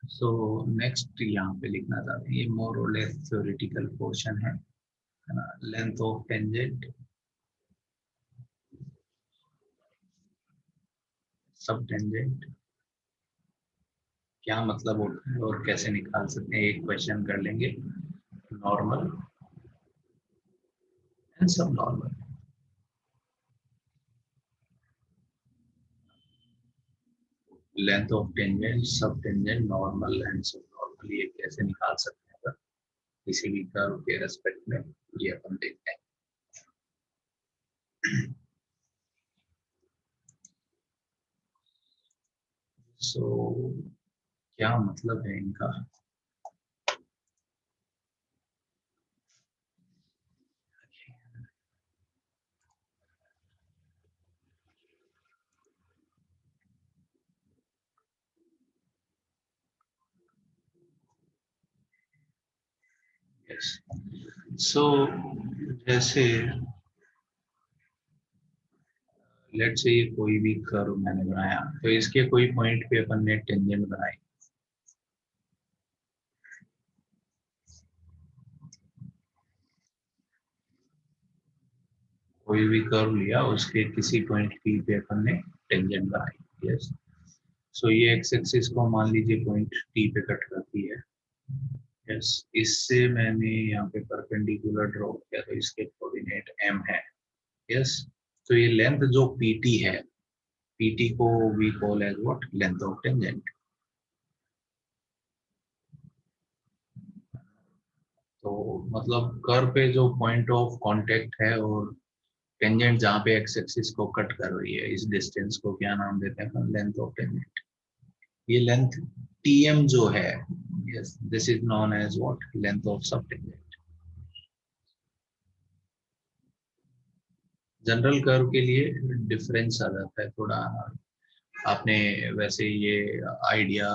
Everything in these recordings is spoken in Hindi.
सो नेक्स्ट यहाँ पे लिखना चाहते हैं, ये मोर और लेस थ्योरेटिकल पोर्शन है ना। Length of tangent, sub tangent क्या मतलब होता है और कैसे निकाल सकते हैं, एक क्वेश्चन कर लेंगे। Normal and sub normal, length of tangent, sub tangent, normal and sub normal, ये कैसे निकाल सकते हैं अगर किसी भी कर्व के रेस्पेक्ट में, ये अपन देखते हैं। सो क्या मतलब है इनका। यस, सो जैसे लेट्स से ये कोई भी कर्व मैंने बनाया, तो इसके कोई पॉइंट पे अपन ने टेंजेंट बनाई, कोई भी कर्व लिया उसके किसी पॉइंट पी पे अपन ने टेंजेंट बनाई। यस, सो ये एक्स एक्सिस को मान लीजिए पॉइंट टी पे कट करती है। यस, इससे मैंने यहाँ पे परपेंडिकुलर ड्रॉ किया, तो इसके कोऑर्डिनेट एम है। यस, तो ये लेंथ जो पीटी है, पीटी को we call as what, length of tangent. तो मतलब कर्व पे जो पॉइंट ऑफ कांटेक्ट है और टेंजेंट जहाँ पे एक्स एक्सिस को कट कर रही है, इस डिस्टेंस को क्या नाम देते हैं, लेंथ ऑफ टेंजेंट। ये लेंथ टीएम जो है, yes, this is known as what, length of sub tangent. General curve के लिए डिफरेंस आ जाता है थोड़ा। आपने वैसे ये आइडिया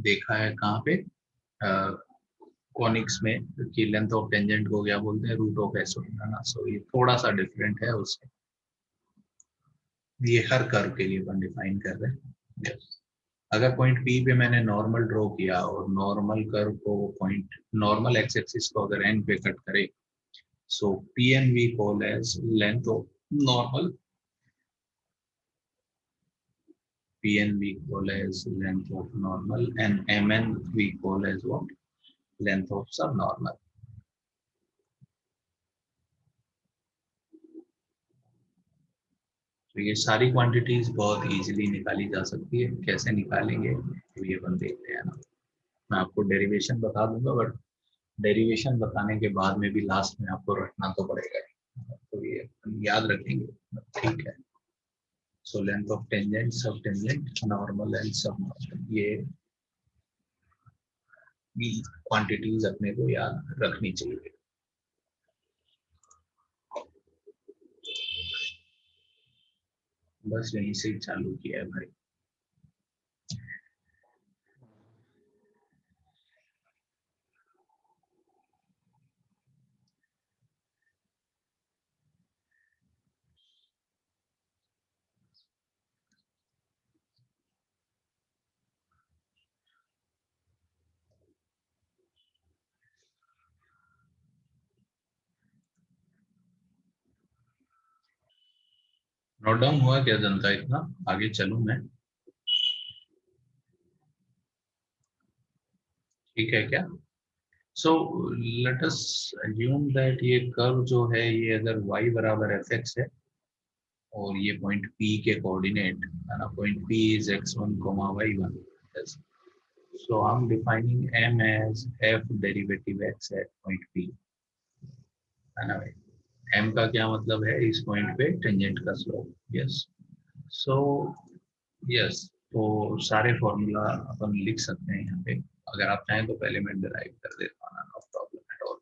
देखा है कहाँ पे, कॉनिक्स में, कि लेंथ ऑफ टेंजेंट को क्या बोलते हैं, रूट ऑफ एस होता है ना। सो ये थोड़ा सा डिफरेंट है उससे, ये हर कर्व के लिए अपन डिफाइन कर रहे हैं। yes. अगर पॉइंट पी पे मैंने नॉर्मल ड्रॉ किया और नॉर्मल कर्व को पॉइंट, नॉर्मल एक्स एक्सिस को अगर एन पे कट करे, so P N we call as length of normal, pn we call as length of normal, and mn we call as what, length of subnormal. तो ये सारी क्वांटिटीज बहुत इजीली निकाली जा सकती है, कैसे निकालेंगे तो ये अपन देखते हैं ना। मैं आपको डेरिवेशन बता दूंगा, बट डेरिवेशन बताने के बाद में भी लास्ट में आपको रखना तो पड़ेगा ही। तो ये याद रखेंगे, ठीक है। सो length of tangent, sub tangent, normal and sub normal, ये भी क्वांटिटीज अपने को याद रखनी चाहिए। बस यहीं से चालू किया है भाई। नोट डाउन हुआ क्या जनता, इतना आगे चलूं मैं, ठीक है क्या। So let us assume that ये कर्व जो है, ये अगर y बराबर एफ एक्स है और ये पॉइंट P के कोऑर्डिनेट है ना, point P is x1 comma y1। So I am defining m as f derivative x at point P, है ना भाई। m का क्या मतलब है, इस पॉइंट पे टेंजेंट का स्लोप। यस, सो यस, तो सारे फॉर्मूला अपन लिख सकते हैं यहाँ पे। अगर आप चाहें तो पहले मैं डिराइव कर देता हूँ, नो प्रॉब्लम एट ऑल।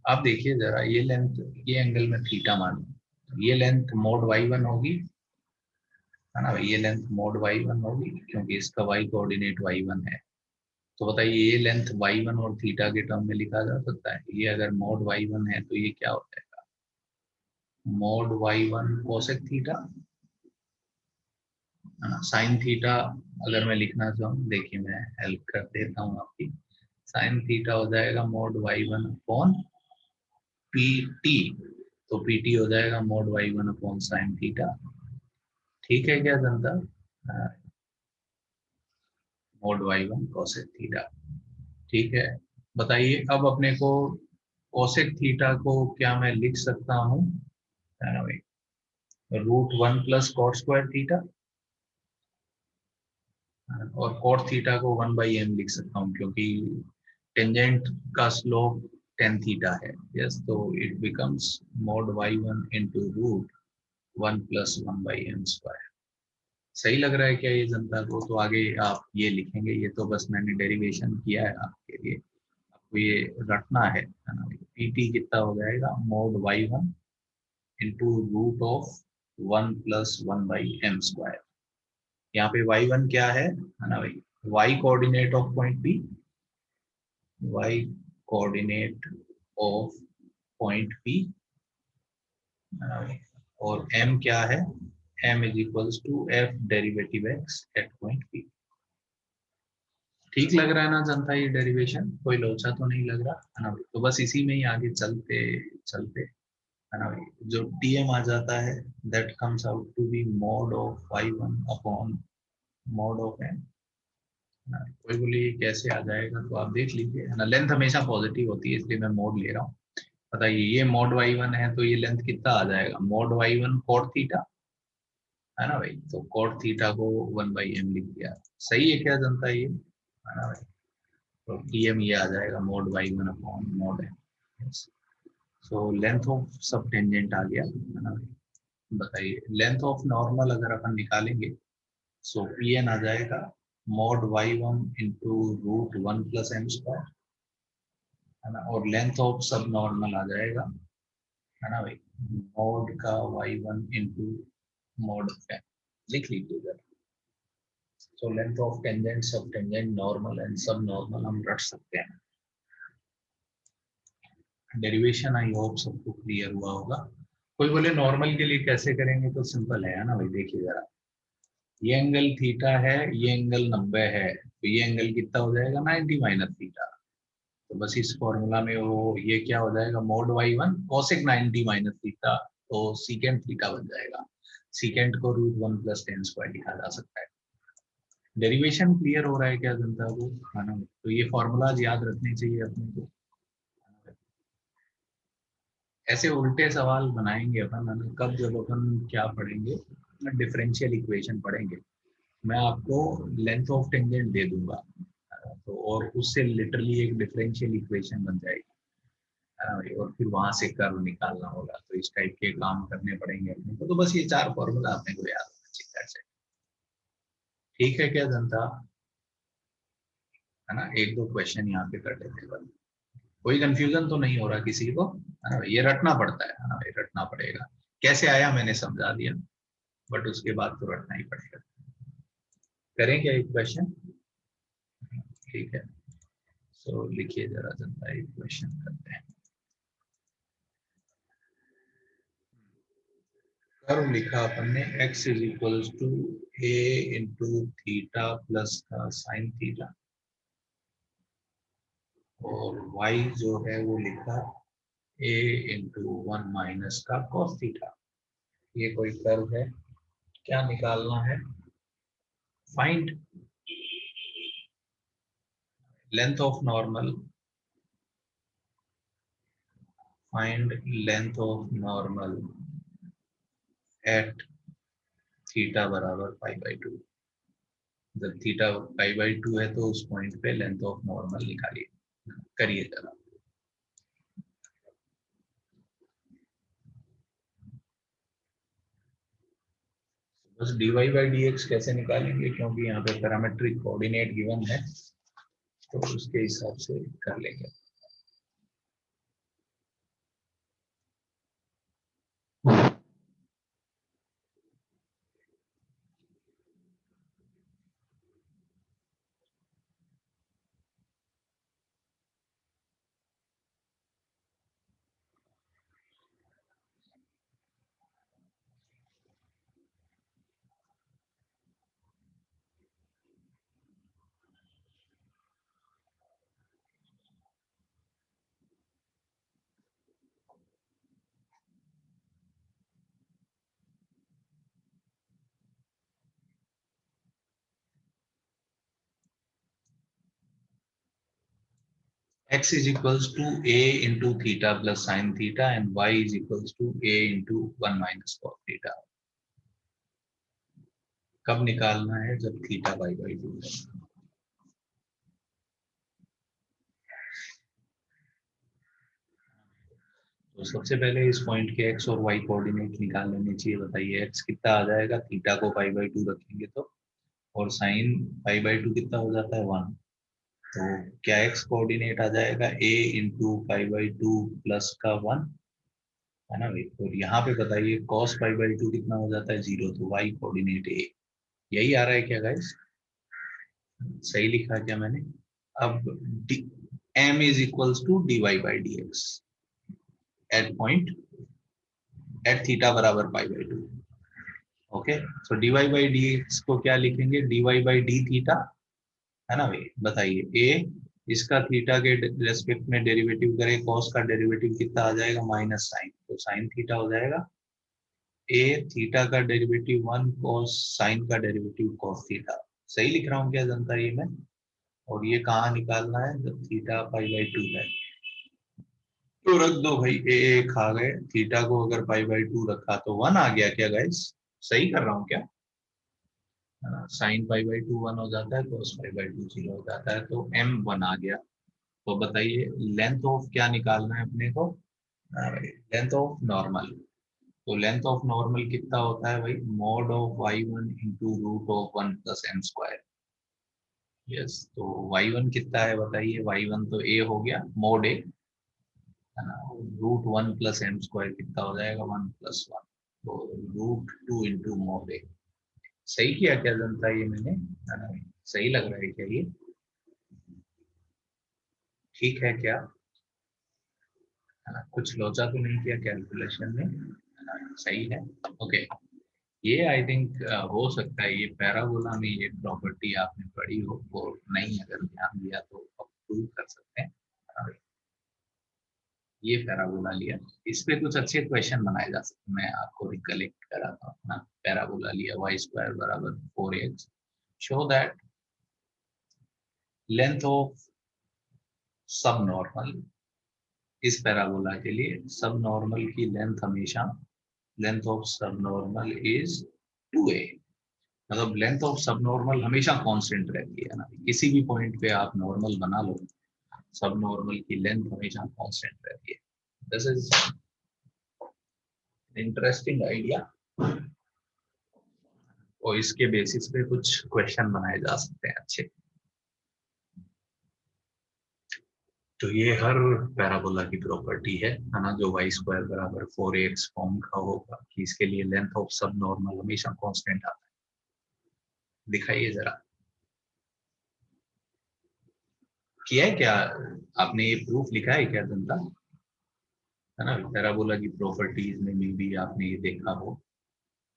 आप देखिए जरा, ये लेंथ, ये एंगल में थीटा मानो, ये लेंथ मोड y1 होगी, है ना भाई। ये लेंथ मोड y1 होगी क्योंकि इसका y कोऑर्डिनेट y1 है। तो बताइए, ये लेंथ y1 और थीटा के टर्म में लिखा जा सकता है। ये अगर मोड y1 है तो ये क्या हो जाएगा, मोड y1 कोसेक थीटा, है ना। साइन थीटा अगर मैं लिखना चाहूँ, देखिए मैं हेल्प कर देता हूँ आपकी। साइन थीटा हो जाएगा mod y one upon P T, तो पी टी हो जाएगा mod y one upon sine theta. ठीक है क्या जनता? Mod y one cosec theta. ठीक है, बताइए अब अपने को कोसेक थीटा को क्या मैं लिख सकता हूँ? Root one plus cot square theta, और कॉट थीटा को वन बाई एम लिख सकता हूँ क्योंकि टेंजेंट का स्लोप टेन थीटा है। यस, तो it becomes mod y one into root one plus one by m square. सही लग रहा है क्या ये जनता को? तो आगे आप ये लिखेंगे, ये तो बस मैंने डेरिवेशन किया है आपके लिए, आपको ये रटना है ना। पी टी कितना हो जाएगा? Mod y one into root of one plus one by m square. यहाँ पे वाई वन क्या है ना भाई? Y coordinate of point P, y coordinate of point P, और m क्या है? m is equals to f derivative x at point p। ठीक लग रहा है ना जनता ये डेरिवेशन? कोई लोचा तो नहीं लग रहा है ना भाई? तो बस इसी में ही आगे चलते चलते, है ना भाई, जो tm आ जाता है that comes out to be mod of y1 upon mod of m। कोई बोले ये कैसे आ जाएगा, तो आप देख लीजिए, है ना। लेंथ हमेशा पॉजिटिव होती है इसलिए मैं मोड ले रहा हूँ। बताइए, ये मोड वाई वन है तो ये लेंथ कितना आ जाएगा? Mod y one cot theta, है ना भाई। तो कोट थीटा को वन बाई एम लिख दिया। सही है क्या जनता ये? है ना भाई। तो टी एम ये आ जाएगा mod y one upon mod m. So length of sub tangent आ गया, है ना भाई। बताइए लेंथ ऑफ नॉर्मल अगर अपन निकालेंगे, सो पी एन आ जाएगा mod y one into root one plus m square, है ना। और लेंथ ऑफ सब नॉर्मल आ जाएगा, है ना भाई, मोड का y one into mod m. लिख लीजिए जरा। तो length of tangent, sub tangent, normal and sub normal हम रख सकते हैं। डेरिवेशन आई होप सबको क्लियर हुआ होगा। कोई बोले नॉर्मल के लिए कैसे करेंगे, तो सिंपल है ना भाई। देखिए जरा, ये एंगल थीटा है, ये एंगल 90 है, तो ये एंगल कितना हो जाएगा? 90 माइनस थीटा। तो बस इस फॉर्मूला में वो ये क्या हो जाएगा? Mod y one cosec 90 minus theta, तो सीकेंड थीटा बन जाएगा। सीकेंड को root one plus tan square लिखा जा सकता है। डेरिवेशन क्लियर हो रहा है क्या जनता को? है ना। तो ये फॉर्मूलाज याद रखने चाहिए अपने को। ऐसे उल्टे सवाल बनाएंगे अपन, है ना, कब? जब अपन क्या पढ़ेंगे? डिफरेंशियल इक्वेशन पढ़ेंगे। मैं आपको लेंथ ऑफ टेंजेंट दे दूंगा, तो और उससे लिटरली एक डिफरेंशियल इक्वेशन बन जाएगी, है ना भाई। और फिर वहां से कर्व निकालना होगा, तो इस टाइप के काम करने पड़ेंगे अपने को। तो बस ये चार फॉर्मूला अपने को याद होना चाहिए। ठीक है क्या जनता? है ना। एक दो क्वेश्चन यहाँ पे कर लेते हैं। कोई कंफ्यूजन तो नहीं हो रहा किसी को? है ना, ये रटना पड़ता है ना, ये रटना पड़ेगा। कैसे आया मैंने समझा दिया, बट उसके बाद तो रटना ही पड़ेगा। करें क्या एक क्वेश्चन? ठीक है, सो लिखिए जरा जनता, एक क्वेश्चन करते हैं। कर्व लिखा अपन ने, x is equals to a into theta plus का साइन थीटा, और y जो है वो लिखा a इंटू वन माइनस का cos थीटा। ये कोई कर्व है, क्या निकालना है? Find length of normal, find length of normal at theta बराबर पाई बाई टू। जब थीटा पाई बाई टू है तो उस पॉइंट पे लेंथ ऑफ नॉर्मल निकालिए। करिए जरा। बस dy बाई dx कैसे निकालेंगे, क्योंकि यहाँ पे पैरामेट्रिक कोऑर्डिनेट गिवन है, तो उसके हिसाब से कर लेंगे। x is equals to a into theta plus sin theta and y is equals to a into 1 minus cos theta. कब निकालना है? जब थीटा पाई बाई 2 है। तो सबसे पहले इस पॉइंट के x और y कोऑर्डिनेट निकाल लेने चाहिए। बताइए x कितना आ जाएगा? थीटा को पाई बाई 2 रखेंगे तो, और साइन पाई बाई 2 कितना हो जाता है? 1। तो क्या x कोऑर्डिनेट आ जाएगा? a into pi by 2 plus का 1, है ना भाई। और यहाँ पे बताइए cos पाई बाई 2 कितना हो जाता है? 0। तो y कोऑर्डिनेट a, यही आ रहा है क्या गाइस? सही लिखा क्या मैंने? अब m is equals to dy by D X at point at theta बराबर pi by 2। Okay, so dy by D x को क्या लिखेंगे? dy बाई डी थीटा, है ना भाई। बताइए a, इसका थीटा के रेस्पेक्ट में डेरिवेटिव करें, cos का डेरिवेटिव कितना आ जाएगा? माइनस साइन, तो साइन थीटा हो जाएगा a, थीटा का डेरिवेटिव 1 cos साइन का डेरिवेटिव cos थीटा। सही लिख रहा हूँ क्या जनता ये मैं? और ये कहाँ निकालना है? जब थीटा पाई बाई 2 है तो रख दो भाई, ए खा गए। थीटा को अगर पाई बाई 2 रखा तो 1 आ गया क्या गाइस? सही कर रहा हूँ क्या? साइन पाई बाई 2 1 हो जाता है, cos पाई बाई 2 0 हो जाता है, तो m 1 आ गया। तो बताइए लेंथ ऑफ क्या निकालना है अपने को? Length of normal. तो लेंथ ऑफ नॉर्मल कितना होता है भाई? Mod of y1 into root of 1 plus m square. Yes, तो y1 कितना है बताइए? y1 तो a हो गया, मॉड a, है ना। रूट 1 प्लस एम स्क्वायर कितना हो जाएगा? 1 प्लस 1, तो रूट 2 इंटू मॉड a। सही किया क्या जनता ये मैंने? है ना? सही लग रहा है क्या ये? ठीक है क्या? है ना? कुछ लोचा तो नहीं किया कैलकुलेशन में? है ना? सही है। ओके, ये आई थिंक हो सकता है ये पैराबोला में ये प्रॉपर्टी आपने पढ़ी हो, और नहीं अगर ध्यान दिया तो आप प्रूव कर सकते हैं। ये पैराबोला लिया, इस पे कुछ अच्छे क्वेश्चन बनाए जा सकते हैं। मैं आपको रिकलेक्ट कराता हूँ ना। पैराबोला लिया y स्क्वायर बराबर 4x, show that length of sub normal, इस पैराबोला के लिए सब नॉर्मल की लेंथ हमेशा, length of sub normal is 2a। मतलब लेंथ ऑफ सब नॉर्मल हमेशा कांस्टेंट रहती है ना। किसी भी पॉइंट पे आप नॉर्मल बना लो, सब नॉर्मल की लेंथ हमेशा कांस्टेंट रहती है। दिस इज इंटरेस्टिंग आइडिया, और इसके बेसिस पे कुछ क्वेश्चन बनाए जा सकते हैं अच्छे। तो ये हर पैराबोला की प्रॉपर्टी है ना, जो y स्क्वायर बराबर 4ax फॉर्म का होगा कि इसके लिए लेंथ ऑफ सब नॉर्मल हमेशा कांस्टेंट आता है। दिखाइए जरा, किया है क्या आपने? ये प्रूफ लिखा है क्या जनता? है ना, पैराबोला की प्रॉपर्टीज में भी आपने ये देखा हो,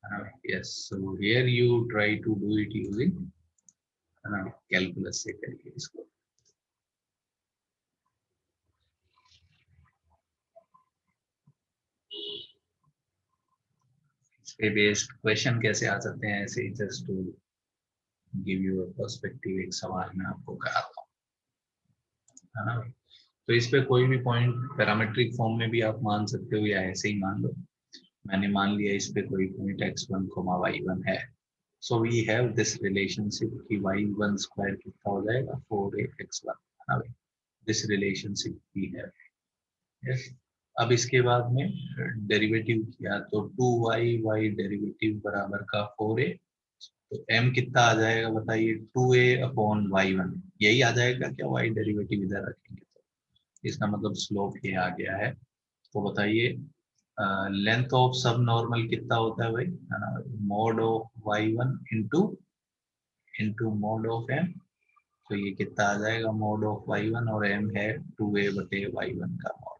है ना। Yes, so here you try to do it using, है ना, कैलकुलस से करिए इसको। इस पे बेस्ड क्वेश्चन कैसे आ सकते हैं ऐसे ही, just to give you a perspective, एक सवाल मैं आपको कराता हूँ, है ना। तो इस पे कोई भी पॉइंट पैरामेट्रिक फॉर्म में भी आप मान सकते हो या ऐसे ही मान लो। मैंने मान लिया इस पे कोई पॉइंट x1, y1 है। So we have this relationship कि y1 स्क्वायर कितना हो जाएगा? 4ax1, है ना भाई। This relationship we have. Yes, अब इसके बाद में डेरिवेटिव किया तो 2y डेरिवेटिव बराबर का 4a, तो m कितना आ जाएगा बताइए? 2a अपॉन y1, यही आ जाएगा क्या? y डेरिवेटिव इधर रखेंगे तो इसका मतलब स्लोप ये आ गया है। तो बताइए लेंथ ऑफ सब नॉर्मल कितना होता है भाई? है ना, mod of y1 into mod of m। तो ये कितना आ जाएगा? मॉड ऑफ y1, और m है 2a बटे y1 का मॉड।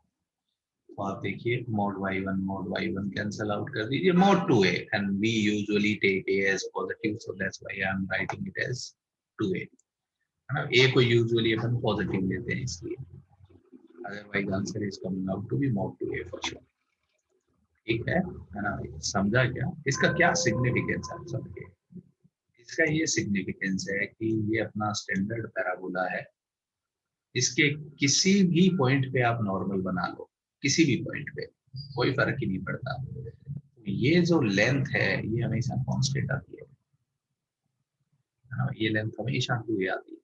तो आप देखिए मॉड y1 कैंसल आउट कर दीजिए, mod 2a, and we usually take a as positive, so that's why I am writing it as 2a, है ना। a को यूजुअली अपन पॉजिटिव लेते हैं इसलिए, otherwise answer is coming out to be mod 2a for sure. ठीक है ना। समझा क्या? इसका क्या सिग्निफिकेंस है आप समझिए। इसका ये सिग्निफिकेंस है कि ये अपना स्टैंडर्ड पैराबोला है। इसके किसी भी पॉइंट पे आप नॉर्मल बना लो, किसी भी पॉइंट पे कोई फर्क ही नहीं पड़ता। ये जो लेंथ है ये हमेशा कांस्टेंट आती है। हाँ, ये लेंथ हमेशा 2a आती है।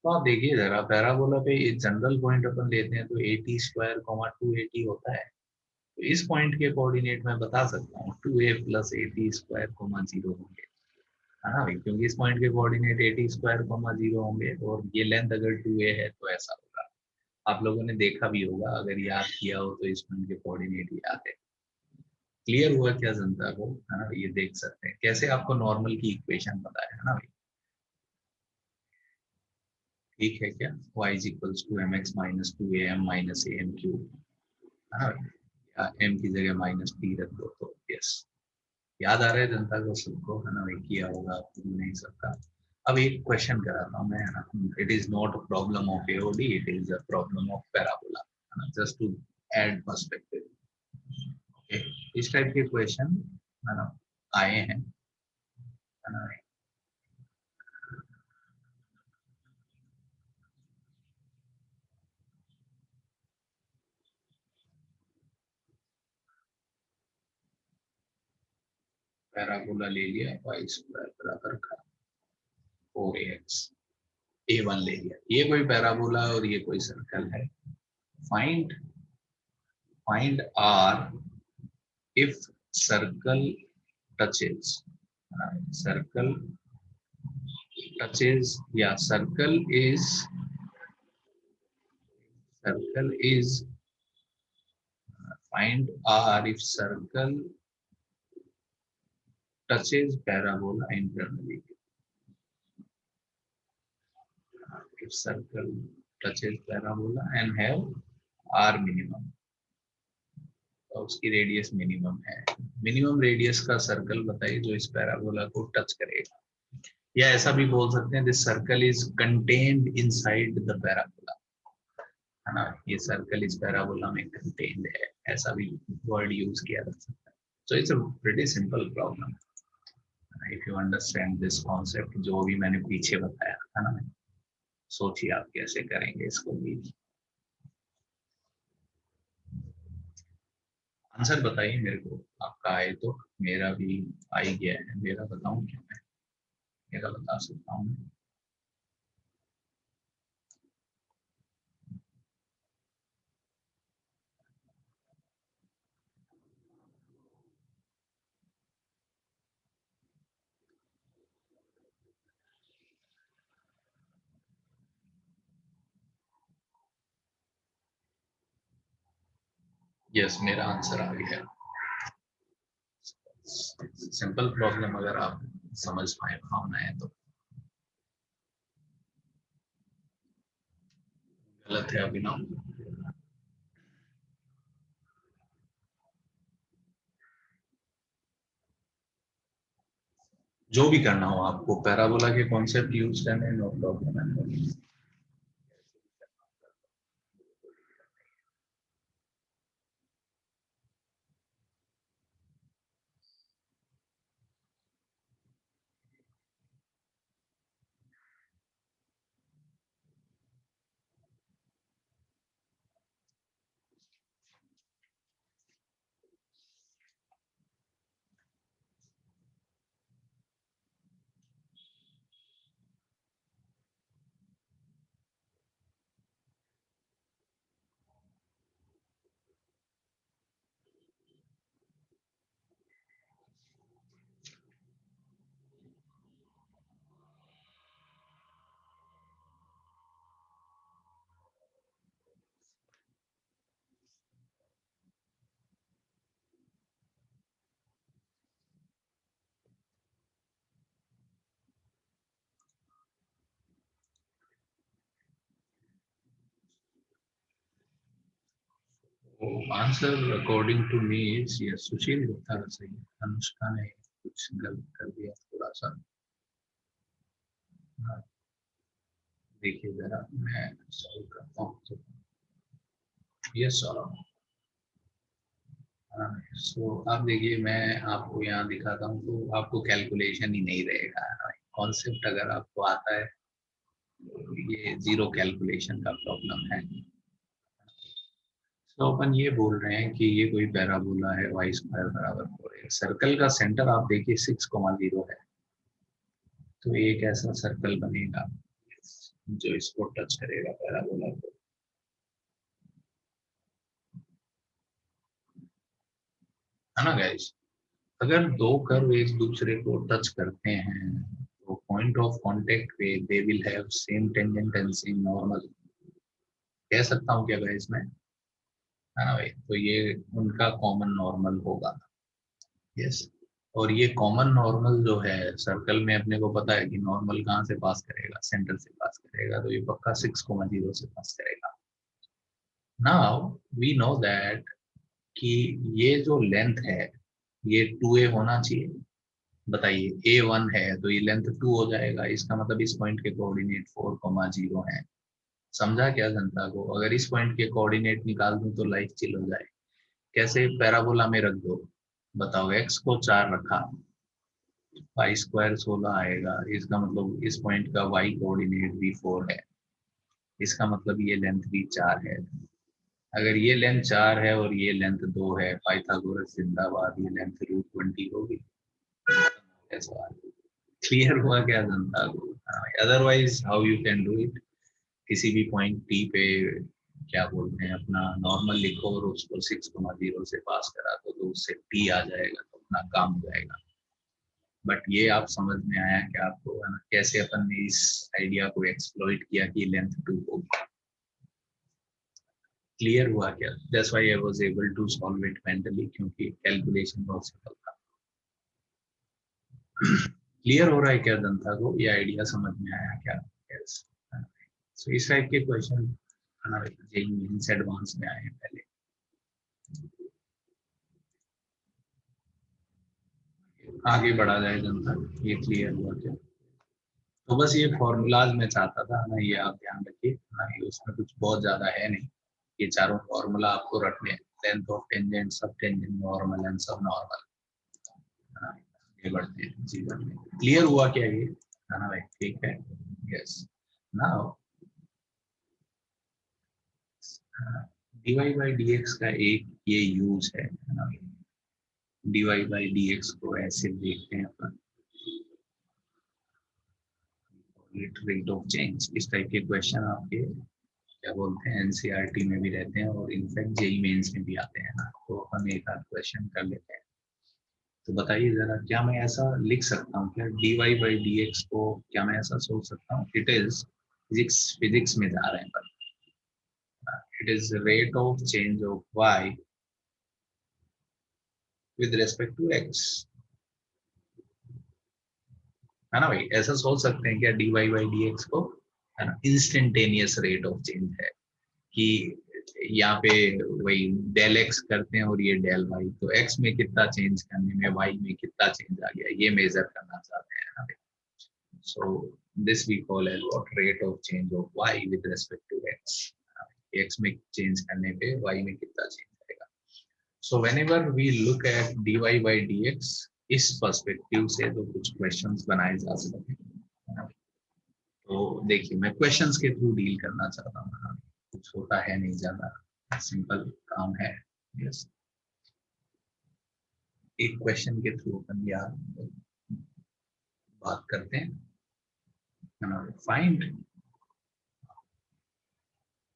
तो आप देखिए जरा पैराबोला पे जनरल पॉइंट अपन लेते हैं तो 80² 280 होता है। तो इस पॉइंट के कोऑर्डिनेट मैं बता सकता हूँ 2a + 80² 0 होंगे, है ना भाई, क्योंकि इस पॉइंट के कोऑर्डिनेट 80² 0 होंगे और ये लेंथ अगर 2a है तो ऐसा होगा। आप लोगों ने देखा भी होगा, अगर याद किया हो तो इस पॉइंट के कोऑर्डिनेट याद है। क्लियर हुआ क्या जनता को, है ना, ये देख सकते हैं कैसे आपको नॉर्मल की इक्वेशन पता है ना भाई। ठीक है क्या, y = mx - 2am - am³ है ना भाई, या m की जगह -p रख दो तो यस। याद आ रहा है जनता को सबको, है ना भाई, किया होगा नहीं सबका। अब एक क्वेश्चन कराता हूँ मैं, है ना, it is not a problem of AOD, it is a problem of parabola, है ना, just to add perspective. Okay, इस टाइप के क्वेश्चन, है ना, आए हैं, है ना। पैराबोला ले लिया, y² बराबर का 4ax, a1 ले लिया, ये कोई पैराबोला और ये कोई सर्कल है। Find find r if circle touches, circle touches, yeah, circle is find r if circle touches parabola internally, if circle touches parabola and have r minimum, तो उसकी रेडियस मिनिमम है। मिनिमम रेडियस का सर्कल बताइए जो इस पैराबोला को टच करेगा, या ऐसा भी बोल सकते हैं this circle is contained inside the parabola, है ना, ये सर्कल इस पैराबोला में कंटेन्ड है, ऐसा भी वर्ड यूज किया जा सकता है। So it's a pretty simple problem if you understand this concept, जो भी मैंने पीछे बताया, है ना। सोचिए आप कैसे करेंगे इसको भी। आंसर बताइए मेरे को, आपका आए तो, मेरा भी आ ही गया है, मेरा बताऊं क्या मैं, मेरा बता सकता हूँ। यस, मेरा आंसर आ गया। सिंपल प्रॉब्लम अगर आप समझ पाए भावना है तो। गलत है अभिनव। जो भी करना हो आपको, पैराबोला के कॉन्सेप्ट यूज करने, नो प्रॉब्लम है। Answer according to me is yes, Sushil Gupta का सही है, अनुष्का ने कुछ गलत कर दिया थोड़ा सा। हाँ, देखिए जरा मैं सॉल्व करता हूँ तो, यस सर। सो अब देखिए मैं आपको यहाँ दिखाता हूँ तो आपको कैलकुलेशन ही नहीं रहेगा, कॉन्सेप्ट अगर आपको आता है ये जीरो कैलकुलेशन का प्रॉब्लम है। तो अपन ये बोल रहे हैं कि ये कोई पैराबोला है y स्क्वायर बराबर 4, सर्कल का सेंटर आप देखिए 6,0 है, तो एक ऐसा सर्कल बनेगा जो इसको टच करेगा पैराबोला को। है ना गाइस? अगर दो कर्व एक दूसरे को टच करते हैं तो पॉइंट ऑफ कांटेक्ट पे they will have same tangent and same normal, कह सकता हूँ क्या गाइस मैं? है ना भाई? तो ये उनका कॉमन नॉर्मल होगा। यस। और ये कॉमन नॉर्मल जो है सर्कल में अपने को पता है कि नॉर्मल कहाँ से पास करेगा, सेंटर से पास करेगा, तो ये पक्का 6,0 से पास करेगा। नाउ वी नो दैट कि ये जो लेंथ है ये 2a होना चाहिए। बताइए a1 है तो ये लेंथ 2 हो जाएगा, इसका मतलब इस पॉइंट के कोऑर्डिनेट 4,0 है। समझा क्या जनता को? अगर इस पॉइंट के कोऑर्डिनेट निकाल दूं तो लाइफ चिल हो जाए। कैसे? पैराबोला में रख दो। बताओ x को 4 रखा, वाई स्क्वायर 16 आएगा, इसका मतलब इस पॉइंट का y कोऑर्डिनेट भी 4 है, इसका मतलब ये लेंथ भी 4 है। अगर ये लेंथ 4 है और ये लेंथ 2 है, पाइथागोरस जिंदाबाद, ये लेंथ √20 होगी। ऐसा क्लियर हुआ क्या जनता को? Otherwise how you can do it? किसी भी पॉइंट टी पे क्या बोलते हैं अपना नॉर्मल लिखो और उसको 6,0 से पास करा तो उससे टी आ जाएगा, तो अपना काम हो जाएगा। बट ये आप समझ में आया कि आपको, है ना, कैसे अपन ने इस आइडिया को एक्सप्लॉइट किया कि लेंथ 2 होगी। क्लियर हुआ क्या? That's why I was able to solve it mentally, क्योंकि कैलकुलेशन बहुत सिंपल था। क्लियर हो रहा है क्या जनता को? ये आइडिया समझ में आया क्या? यस। सो इस टाइप के क्वेश्चन जेईई मेंस एडवांस में आए हैं पहले। आगे बढ़ा जाए जनता, ये क्लियर हुआ क्या? तो बस ये फॉर्मूलाज में चाहता था ना, ये आप ध्यान रखिए ना, ये उसमें कुछ बहुत ज्यादा है नहीं। ये चारों फॉर्मूला आपको रखने हैं, length of tangent, sub tangent, normal and sub normal. ये बढ़ते हैं जीवन में। क्लियर हुआ क्या ये? है ना भाई? ठीक है। Yes. Now dy by D x का एक ये यूज है ना, डीवाई बाई डी एक्स को ऐसे देखते हैं अपन, रेट ऑफ चेंज। इस टाइप के क्वेश्चन आपके क्या बोलते हैं एनसीईआरटी में भी रहते हैं और इनफैक्ट जेईई मेंस में भी आते हैं ना, तो हम एक आध क्वेश्चन कर लेते हैं। तो बताइए जरा, क्या मैं ऐसा लिख सकता हूँ क्या d y by D x को? क्या मैं ऐसा सोच सकता हूँ? इट इज फिजिक्स, फिजिक्स में जा रहे हैं पर it is rate of change of y with respect to x. है ना भाई? ऐसा सोच सकते हैं क्या d y by D x को? है ना, इंस्टेंटेनियस रेट ऑफ चेंज है कि यहाँ पे वही डेल एक्स करते हैं और ये डेल वाई, तो एक्स में कितना चेंज करने में वाई में कितना चेंज आ गया, ये मेजर करना चाहते हैं ना। So this we call as what, rate of change of y with respect to x. X में चेंज करने पे वाई में कितना चेंज आएगा। So whenever we look at d y by D x, इस पर्सपेक्टिव से तो कुछ क्वेश्चंस बनाए जा सकते हैं। तो देखिए मैं क्वेश्चंस के थ्रू डील करना चाहता हूँ, कुछ होता है नहीं, ज्यादा सिंपल काम है। यस। एक क्वेश्चन के थ्रू अपन यार बात करते हैं। Find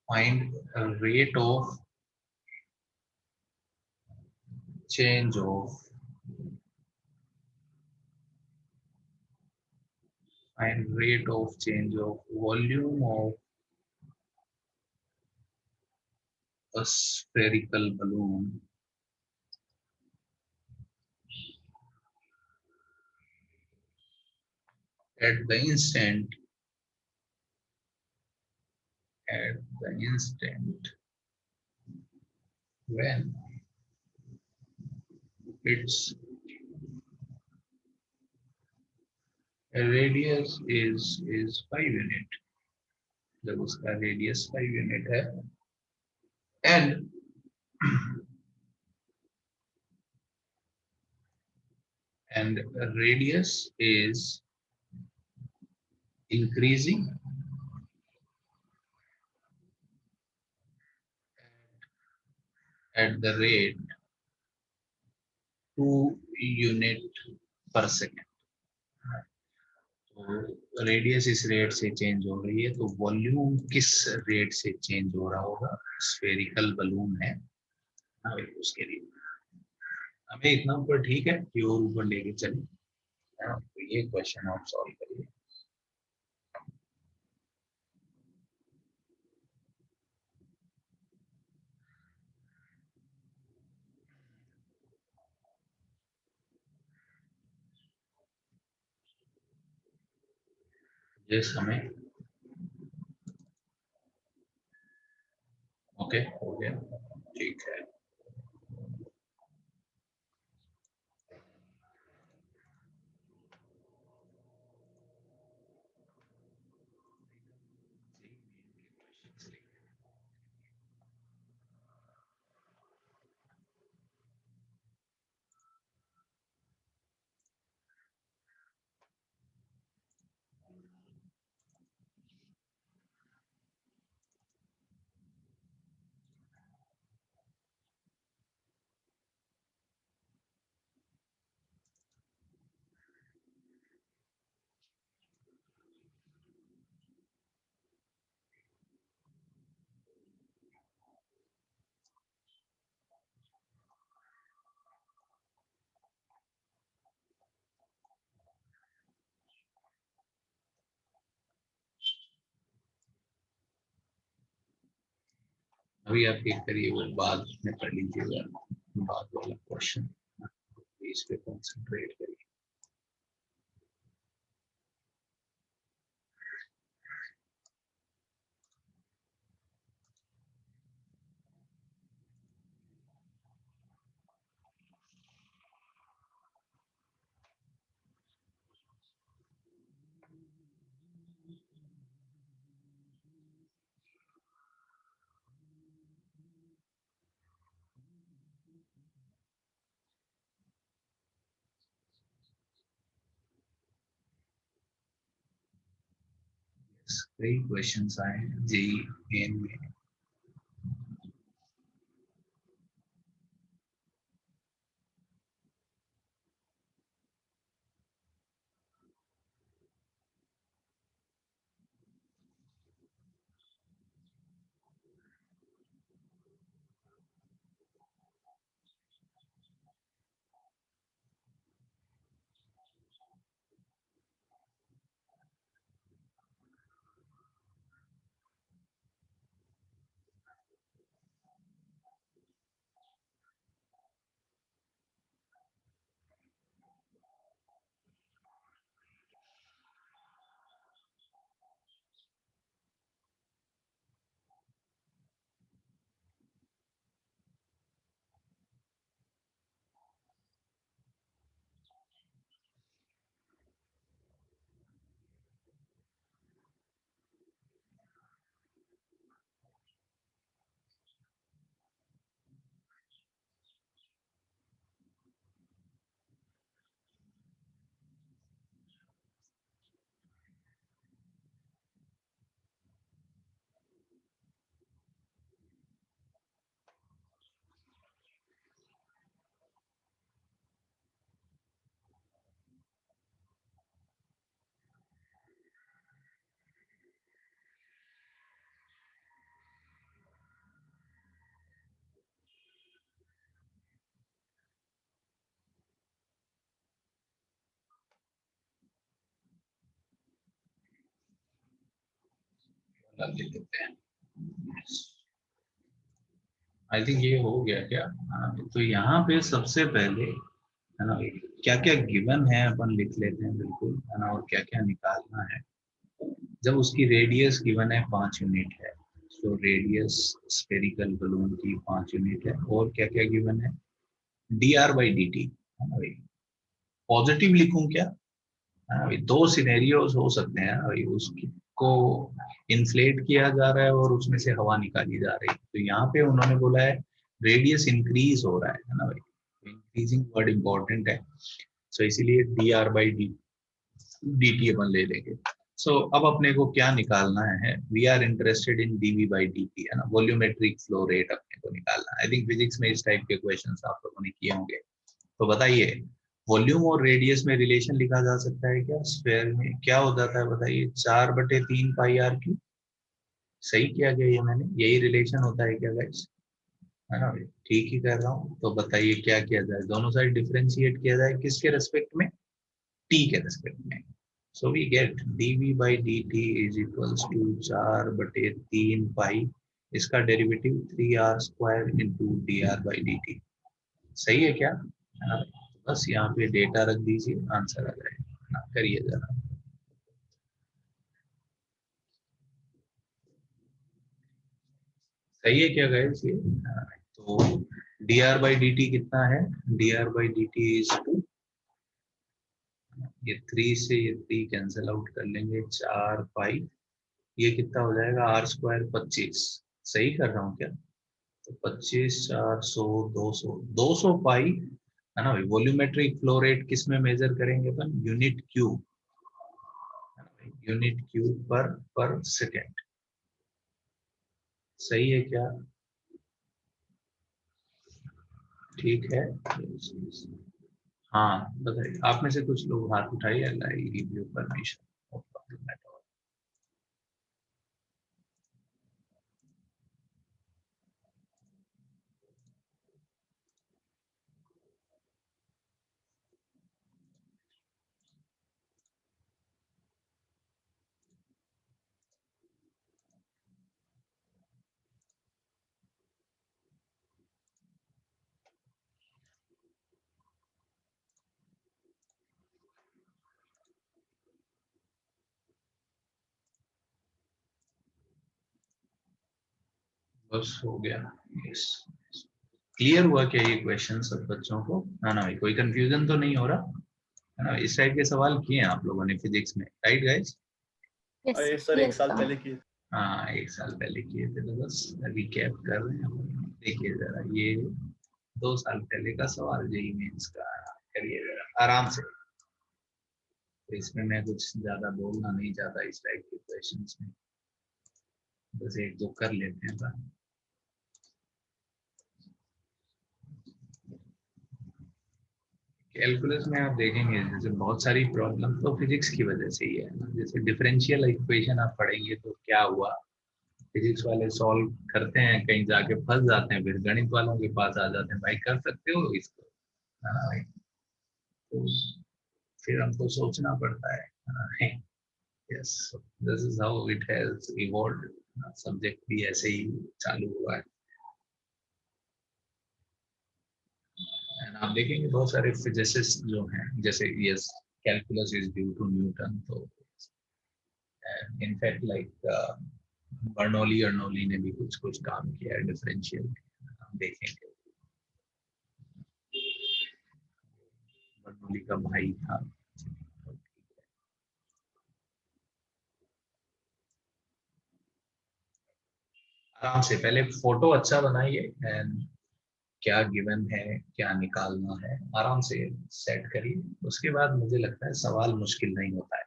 find rate of change of find rate of change of volume of a spherical balloon at the instant at the instant when its radius is 5 unit, जब उसका रेडियस 5 यूनिट है and and radius is increasing at the rate 2 unit per second। तो रेडियस इस रेट से चेंज हो रही है, तो वॉल्यूम किस रेट से चेंज हो रहा होगा? स्फेरिकल बलून है ना भाई, उसके लिए हमें इतना ऊपर ठीक है कि और ऊपर लेके चले। तो ये क्वेश्चन आप सॉल्व करिए। ये समय ओके हो गया, ठीक है। अभी आप एक करिए, वो बाद में कर लीजिएगा, बाद वाला क्वेश्चन इस पे कॉन्सेंट्रेट करिए। कई क्वेश्चंस आए हैं जेई मेन में। ले लेते हैं। आई थिंक ये हो गया क्या? हाँ, तो यहाँ पे सबसे पहले है ना, क्या क्या गिवन है अपन लिख लेते हैं बिल्कुल, है ना, और क्या क्या निकालना है। जब उसकी रेडियस गिवन है 5 यूनिट है, तो रेडियस स्फेरिकल बलून की 5 यूनिट है, और क्या क्या गिवन है? D R by D T, है ना भाई। पॉजिटिव लिखूं क्या? हाँ भाई, दो सिनेरियोज हो सकते हैं भाई, उसको इन्फ्लेट किया जा रहा है और उसमें से हवा निकाली जा रही है। तो यहाँ पे उन्होंने बोला है रेडियस इंक्रीज हो रहा है ना भाई, इंक्रीजिंग वर्ड इंपॉर्टेंट है। सो इसीलिए D R by D D T अपन ले लेंगे। सो अब अपने को क्या निकालना है, we are interested in DV by D T, है ना, वॉल्यूमेट्रिक फ्लो रेट अपने को निकालना है। आई थिंक फिजिक्स में इस टाइप के क्वेश्चन आप लोगों ने किए होंगे। तो बताइए, वॉल्यूम और रेडियस में रिलेशन लिखा जा सकता है क्या? स्फीयर में क्या हो जाता है बताइए, 4/3 पाई r क्यूब। सही किया गया ये मैंने, यही रिलेशन होता है क्या गाइस? है ना भाई, ठीक ही कर रहा हूँ। तो बताइए क्या किया जाए, दोनों साइड डिफरेंशिएट किया जाए, किसके रेस्पेक्ट में? टी के रेस्पेक्ट में। So we get dv by D t is equals to 4/3 pi, इसका डेरिवेटिव 3r² इंटू dr/dt। सही है क्या? है ना? बस यहाँ पे डेटा रख दीजिए, आंसर आ जाएगा। करिए जरा। सही है क्या गाइस ये? तो dr/dt कितना है? dr/dt इज टू, ये 3 से ये 3 कैंसिल आउट कर लेंगे, 4 पाई, ये कितना हो जाएगा, r², 25। सही कर रहा हूँ क्या? तो 25, 400, 200 है ना भाई। वॉल्यूमेट्रिक फ्लो रेट किस में मेजर करेंगे अपन? यूनिट क्यूब, यूनिट क्यूब पर सेकेंड। सही है क्या? ठीक है। हाँ बताइए, आप में से कुछ लोग हाथ उठाइए। I give you permission. बस हो गया। यस, क्लियर हुआ क्या ये क्वेश्चन सब बच्चों को? है ना भाई, कोई कंफ्यूजन तो नहीं हो रहा? है ना, इस टाइप के सवाल किए हैं आप लोगों ने फिजिक्स में, राइट गाइस? यस अरे सर, एक यस साल सर। पहले की। हाँ, एक साल पहले किए थे, तो बस रिकैप कर रहे हैं। देखिए जरा, ये 2 साल पहले का सवाल जेई मेंस का। करिए जरा आराम से। तो इसमें मैं कुछ ज्यादा बोलना नहीं चाहता इस टाइप के क्वेश्चंस में, बस एक दो कर लेते हैं बस। कैलकुलस में आप देखेंगे जैसे बहुत सारी प्रॉब्लम तो फिजिक्स की वजह से ही है ना। जैसे डिफरेंशियल इक्वेशन आप पढ़ेंगे तो क्या हुआ, फिजिक्स वाले सॉल्व करते हैं, कहीं जाके फंस जाते हैं, फिर गणित वालों के पास आ जाते हैं, भाई कर सकते हो इसको? हाँ भाई, तो फिर हमको सोचना पड़ता है। Yes, this is how it has evolved. Subject भी ऐसे ही चालू हुआ है। And आप देखेंगे बहुत सारे फिजिसिस्ट जो हैं, जैसे yes, calculus is due to Newton, तो इनफैक्ट लाइक बर्नौली अर्नौली ने भी कुछ कुछ काम किया है डिफरेंशियल। हम देखेंगे, बर्नौली का भाई था। आराम से पहले फोटो अच्छा बनाइए, एंड क्या गिवन है, क्या निकालना है, आराम से सेट करिए। उसके बाद मुझे लगता है सवाल मुश्किल नहीं होता है।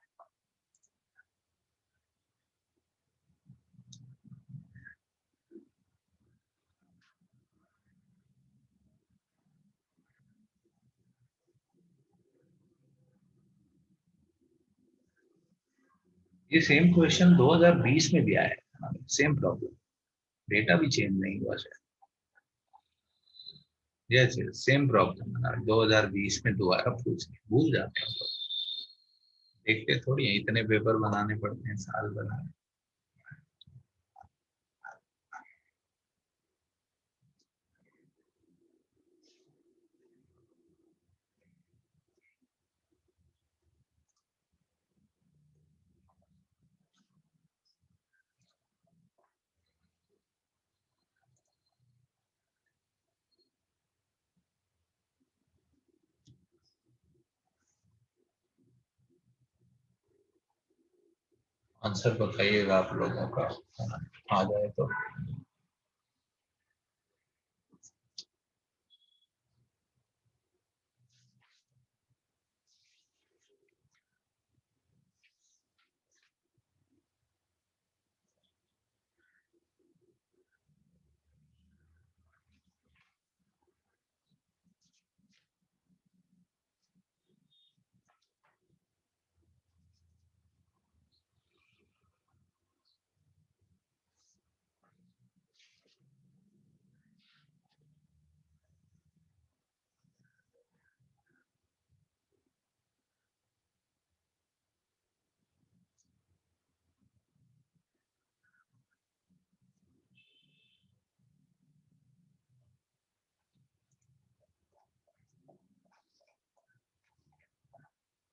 ये सेम क्वेश्चन 2020 में भी आया है, सेम प्रॉब्लम, डेटा भी चेंज नहीं हुआ शायद। यस यस, सेम प्रॉब्लम 2020 में दोबारा पूछ के भूल जाते हैं हम लोग। देखते थोड़ी है, इतने पेपर बनाने पड़ते हैं साल बनाने। आंसर बताइएगा आप लोगों का, आ जाए तो।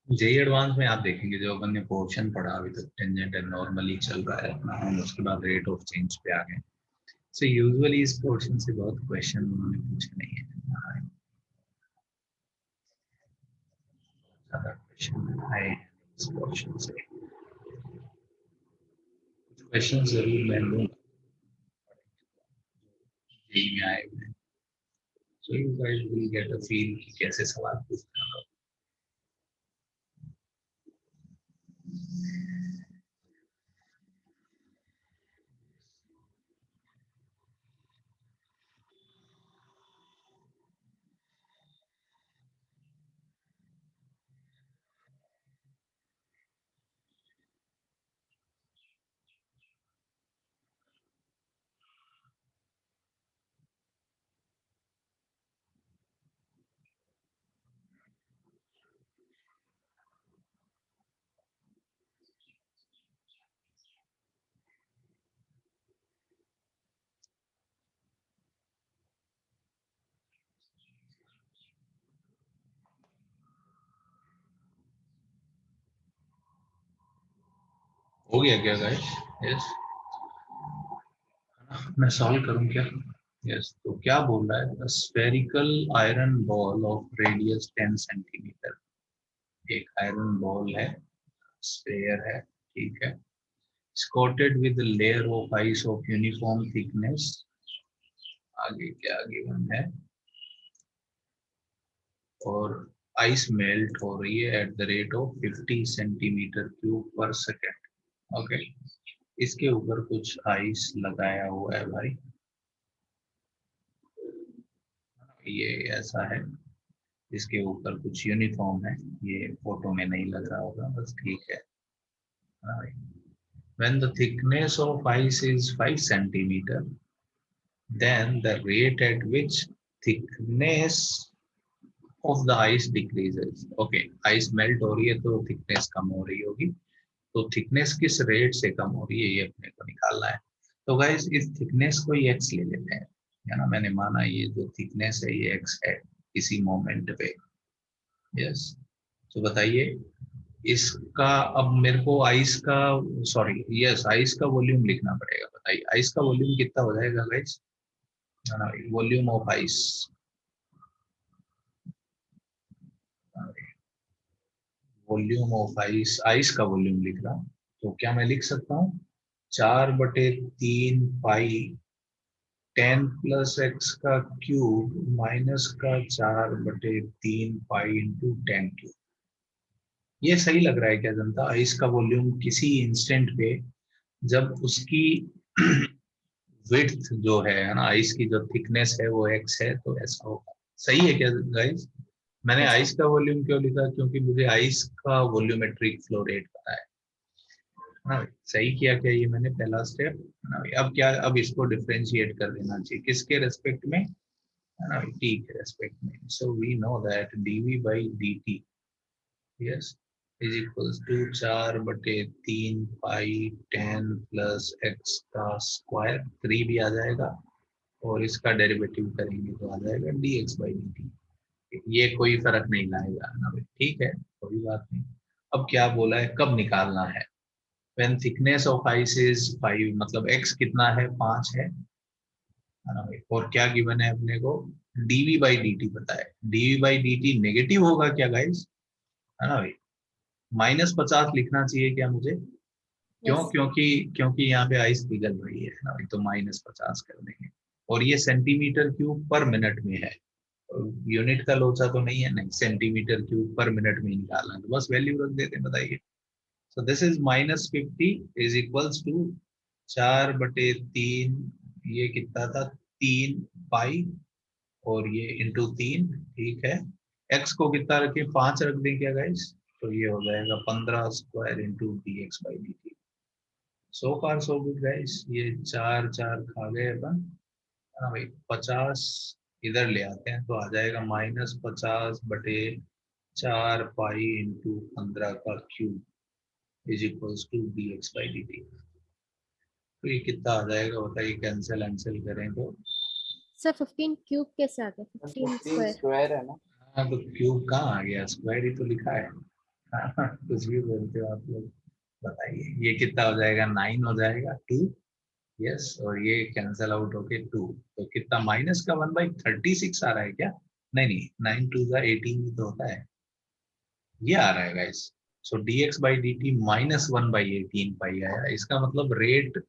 जेई एडवांस में आप देखेंगे जो अपन ने पोर्शन पढ़ा अभी तक, टेंजेंट एंड नॉर्मली चल रहा है अपना, हम उसके बाद रेट ऑफ चेंज पे आ गए। सो यूजुअली इस पोर्शन से बहुत क्वेश्चन उन्होंने पूछे नहीं है, ज्यादा क्वेश्चन आए इस पोर्शन से। कुछ क्वेश्चन जरूर मैं लूंगा जेई में आए हुए, so you guys will get a feel कि कैसे सवाल पूछना है। हो गया क्या गाइस? यस, मैं सॉल्व करूं क्या? यस, तो क्या बोल रहा है, spherical iron ball of radius 10 centimetre. एक आयरन बॉल है, स्फेयर है, ठीक है, coated with a layer of ice of uniform thickness। आगे क्या गिवन है, और आइस मेल्ट हो रही है at the rate of 50 centimetre cube पर सेकेंड। ओके, इसके ऊपर कुछ आइस लगाया हुआ है भाई, ये ऐसा है, इसके ऊपर कुछ यूनिफॉर्म है, ये फोटो में नहीं लग रहा होगा, बस ठीक है। When the thickness of ice is 5 centimeter, then the rate at which thickness of the ice decreases। Okay, ice melt हो रही है तो thickness कम हो रही होगी, तो thickness किस रेट से कम हो रही है ये अपने को निकालना है। तो गाइस इस thickness को ही x ले लेते हैं, है ना, मैंने माना ये जो thickness है ये x है इसी मोमेंट पे। यस, तो बताइए इसका, अब मेरे को आइस का, सॉरी यस, आइस का वॉल्यूम लिखना पड़ेगा। बताइए आइस का वॉल्यूम कितना हो जाएगा guys? Volume of ice, volume of ice, ice का वॉल्यूम लिख रहा हूँ, तो क्या मैं लिख सकता हूँ 4/3 पाई 10 + x का क्यूब माइनस का 4/3 पाई इंटू 10 क्यूब। ये सही लग रहा है क्या जनता? आइस का वॉल्यूम किसी इंस्टेंट पे जब उसकी विड्थ जो है ना, आइस की जो थिकनेस है वो x है, तो ऐसा होगा। सही है क्या गाइस? मैंने Yes, आइस का वॉल्यूम क्यों लिखा? क्योंकि मुझे आइस का वॉल्यूमेट्रिक फ्लो रेट पता है ना भाई। सही किया क्या ये मैंने पहला स्टेप, है ना भाई। अब क्या, अब इसको डिफरेंशिएट कर देना चाहिए किसके रेस्पेक्ट में, है ना भाई, टी के रेस्पेक्ट में। So we know that dv/dt, yes, is equals to 4/3 pi 10 + x का स्क्वायर, 3 भी आ जाएगा, और इसका डेरिवेटिव करेंगे तो आ जाएगा dx/dt। ये कोई फर्क नहीं लाएगा ना भाई, ठीक है, कोई बात नहीं। अब क्या बोला है, कब निकालना है? when thickness of ice is 5, मतलब x कितना है, 5 है ना भाई, और क्या गिवन है अपने को, dv/dt पता है। dv/dt नेगेटिव होगा क्या गाइस, है ना भाई, -50 लिखना चाहिए क्या मुझे? क्यों? yes, क्योंकि क्योंकि यहाँ पे आइस पिघल रही है ना भाई, तो -50 कर देंगे, और ये सेंटीमीटर क्यूब पर मिनट में है, यूनिट का लोचा तो नहीं है, नहीं, सेंटीमीटर क्यूब पर मिनट में ही निकालना है, तो बस वैल्यू रख देते हैं। बताइए, so this is -50 is equals to 4/3, ये कितना था, 3 पाई, और ये इंटू 3, ठीक है। एक्स को कितना रखे, 5 रख दें क्या गाइस? तो ये हो जाएगा 15 स्क्वायर इंटू dx/dt। सो फार सो गुड गाइस, ये 4 4 खा गए अपन, है ना भाई। 50 इधर ले आते हैं तो आ जाएगा -50/4 पाई इंटू 15 का cube is equals to dx/dt। तो ये कितना आ जाएगा बताइए, कैंसिल कैंसिल करें तो? सर 15 क्यूब कैसे आ गया, 15 15 स्क्वायर? स्क्वायर है ना। हाँ, तो क्यूब कहाँ आ गया, स्क्वायर ही तो लिखा है। कुछ भी बोलते हो आप लोग, बताइए ये कितना हो जाएगा, 9 हो जाएगा, 2। यस, और ये कैंसल आउट होके 2, तो कितना माइनस का 1/36 आ रहा है क्या? नहीं नहीं, 9 2 18 ही तो होता है, ये आ रहा है गाइस। सो dx/dt -1/18 पाई आया, इसका मतलब रेट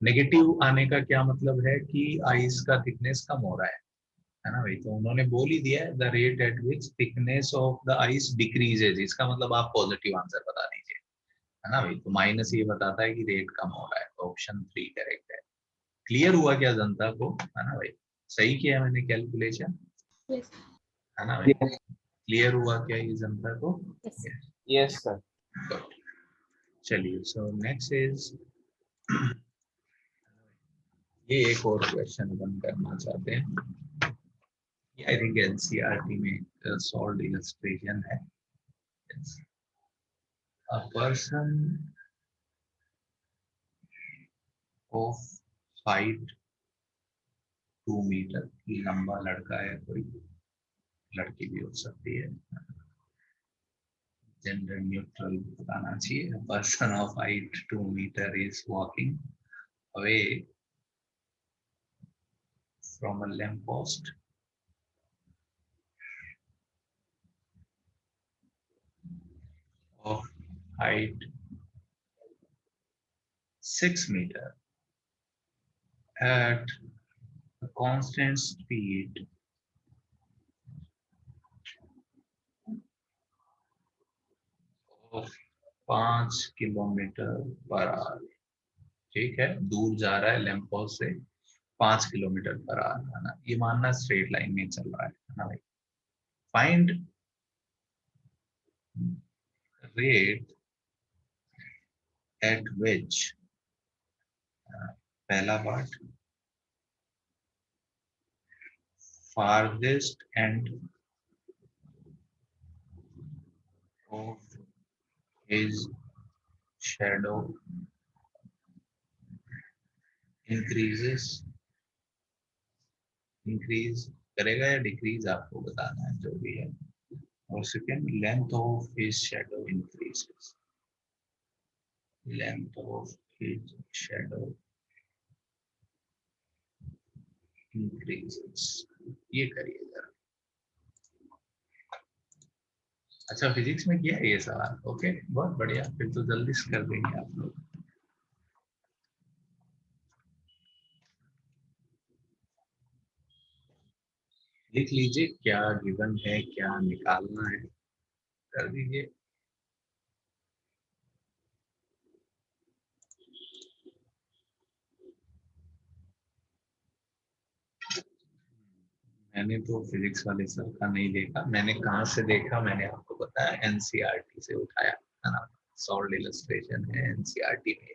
नेगेटिव आने का क्या मतलब है कि आइस का थिकनेस कम हो रहा है ना भाई। तो उन्होंने बोल ही दिया है the rate at which thickness of the ice decreases, इसका मतलब आप पॉजिटिव आंसर बता दीजिए, है ना भाई। तो माइनस ये बताता है कि रेट कम हो रहा है, तो ऑप्शन 3 करेक्ट है। क्लियर हुआ क्या जनता को, है ना भाई? सही किया मैंने कैलकुलेशन, Yes. है ना भाई? Yes, क्लियर हुआ क्या ये जनता को? Yes. yes, sir. Good. चलिए, सो नेक्स्ट इज, ये एक और क्वेश्चन बन करना चाहते हैं, आई थिंक एनसीईआरटी में सॉल्व इलस्ट्रेशन है। A person of height 2 metre, लंबा लड़का है कोई, लड़की भी हो सकती है, जेंडर न्यूट्रल बताना चाहिए। A person of height 2 metre is walking away from a lamp post of height 6 metre at a constant speed of 5 kilometre per hour. ठीक है, दूर जा रहा है लैंप पोस्ट से 5 किलोमीटर पर आवर, है ना। ये मानना स्ट्रेट लाइन में चल रहा है ना भाई। फाइंड रेट एट विच, पहला part, farthest end of his shadow increases, increase करेगा या डिक्रीज आपको बताना है, जो भी है। और second, length of his shadow increases, length of his shadow increases, ये करिए जरा। अच्छा, फिजिक्स में किया है ये सवाल, ओके बहुत बढ़िया, फिर तो जल्दी से कर देंगे आप लोग। लिख लीजिए क्या गिवन है, क्या निकालना है, कर दीजिए। मैंने तो फिजिक्स वाले सर का नहीं देखा, मैंने कहाँ से देखा, मैंने आपको बताया एनसीईआरटी से उठाया, है ना। सॉल्ड इलस्ट्रेशन है एनसीईआरटी में।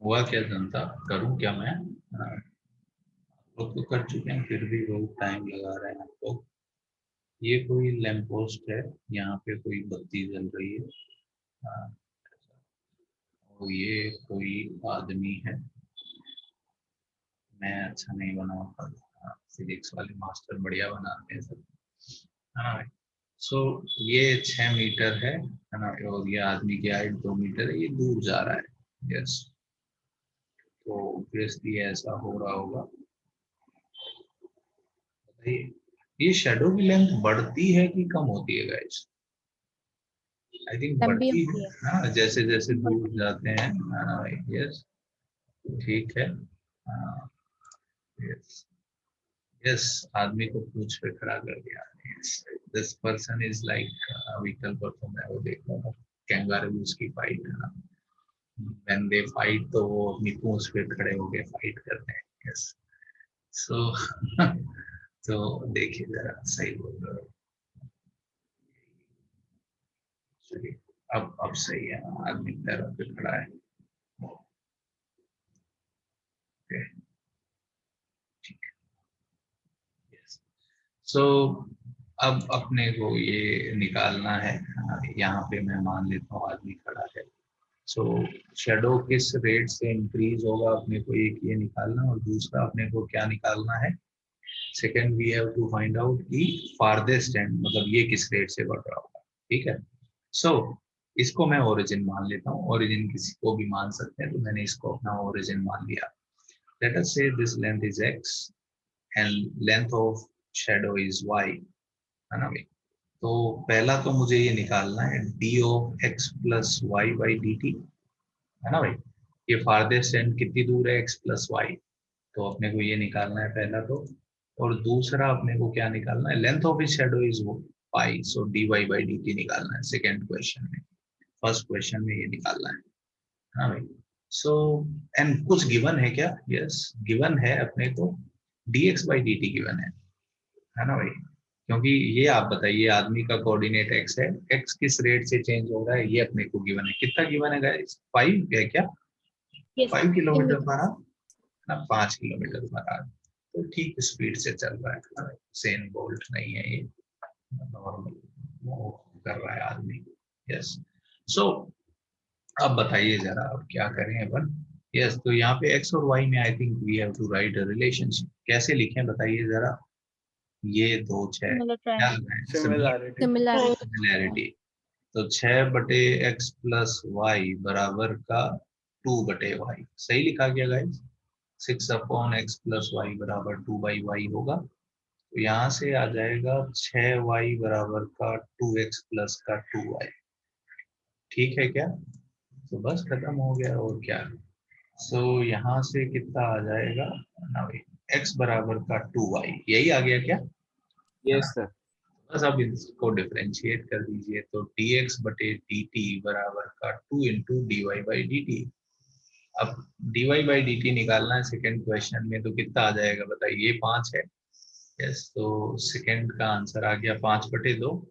हुआ क्या जनता, करूं क्या मैं? लोग तो कर चुके हैं, फिर भी बहुत टाइम लगा रहे हैं आप लोग। ये कोई लैंप पोस्ट है, यहाँ पे कोई बत्ती जल रही है। हाँ, और ये कोई आदमी है। मैं अच्छा नहीं बना पाता, फिजिक्स वाले मास्टर बढ़िया बनाते हैं सब। हाँ। सो ये 6 मीटर है ना, और ये आदमी की हाइट 2 मीटर है, ये दूर जा रहा है। यस। तो ऑब्वियसली ऐसा हो रहा होगा। बताइए, ये शेडो की लेंथ बढ़ती है कि कम होती है गाइस? आई थिंक लंबी बढ़ती है। होती है। हाँ, जैसे जैसे दूर बढ़ती जाते हैं। हाँ, यस। ठीक है। हाँ, यस। यस, आदमी को पूंछ पे खड़ा कर दिया। This person is like vehicle perform है, वो देख रहा था कैंगारूज की फाइट है ना। व्हेन दे फाइट तो वो अपनी पूंछ पे खड़े होके फाइट करते हैं। यस। सो तो देखिए जरा, सही बोल रहे हो। चलिए, अब सही है, आदमी पैरों पे खड़ा है। ओके, ठीक है। यस। सो अब अपने को ये निकालना है। यहाँ पे मैं मान लेता हूँ आदमी खड़ा है। सो शेडो किस रेट से इंक्रीज होगा, अपने को एक ये निकालना, और दूसरा अपने को क्या निकालना है, second we have to find out की फारदेस्ट एंड, मतलब ये किस रेट से बढ़ रहा होगा। ठीक है। सो इसको मैं ओरिजिन मान लेता हूँ, ओरिजिन किसी को भी मान सकते हैं, तो मैंने इसको अपना ओरिजिन मान लिया। लेट अस से this length is x and length of shadow is y, है ना भाई? तो पहला तो मुझे ये निकालना है d of x plus y by D T, है ना भाई? ये फारदेस्ट एंड कितनी दूर है, x प्लस वाई। तो अपने को ये निकालना है पहला तो। और दूसरा अपने को क्या निकालना है, length of his shadow is pi, so d y by D t निकालना है सेकेंड क्वेश्चन में। फर्स्ट क्वेश्चन में ये निकालना है। हाँ भाई। सो एंड कुछ गिवन है क्या? यस, गिवन है अपने को, D x by D T given है ना भाई? क्योंकि ये आप बताइए, आदमी का कोऑर्डिनेट एक्स है, एक्स किस रेट से चेंज हो रहा है ये अपने को गिवन है। कितना गिवन है गाइस? 5 है क्या? यस 5 किलोमीटर इन पर आवर ना, 5 किलोमीटर पर आवर। तो ठीक स्पीड से चल रहा है, सेन बोल्ट नहीं है ये, नॉर्मल कर रहा है आदमी। यस। सो अब बताइए जरा, अब क्या करें अपन? यस, तो यहाँ पे एक्स और वाई में I think we have to write a relationship. कैसे लिखें बताइए जरा? ये दो छह सिमिलर क्या ट्रायंगल। लगाएं? सिमिलैरिटी। सिमिलैरिटी। सिमिलैरिटी। तो 6/x+y बराबर का 2/y, सही लिखा गया गाइस? 6/x+y बराबर 2/y होगा। तो यहाँ से आ जाएगा 6y बराबर का 2x प्लस का 2y। ठीक है क्या? तो बस खत्म हो गया, और क्या? सो यहाँ से कितना आ जाएगा ना भाई, x बराबर का 2y, यही आ गया क्या? है ना? Yes sir. बस अब इसको डिफरेंशिएट कर दीजिए, तो dx बटे dt बराबर का 2 × dy/dt। अब dy बाई डी टी निकालना है सेकेंड क्वेश्चन में, तो कितना आ जाएगा बताइए? ये 5 है। यस, तो सेकेंड का आंसर आ गया 5/2।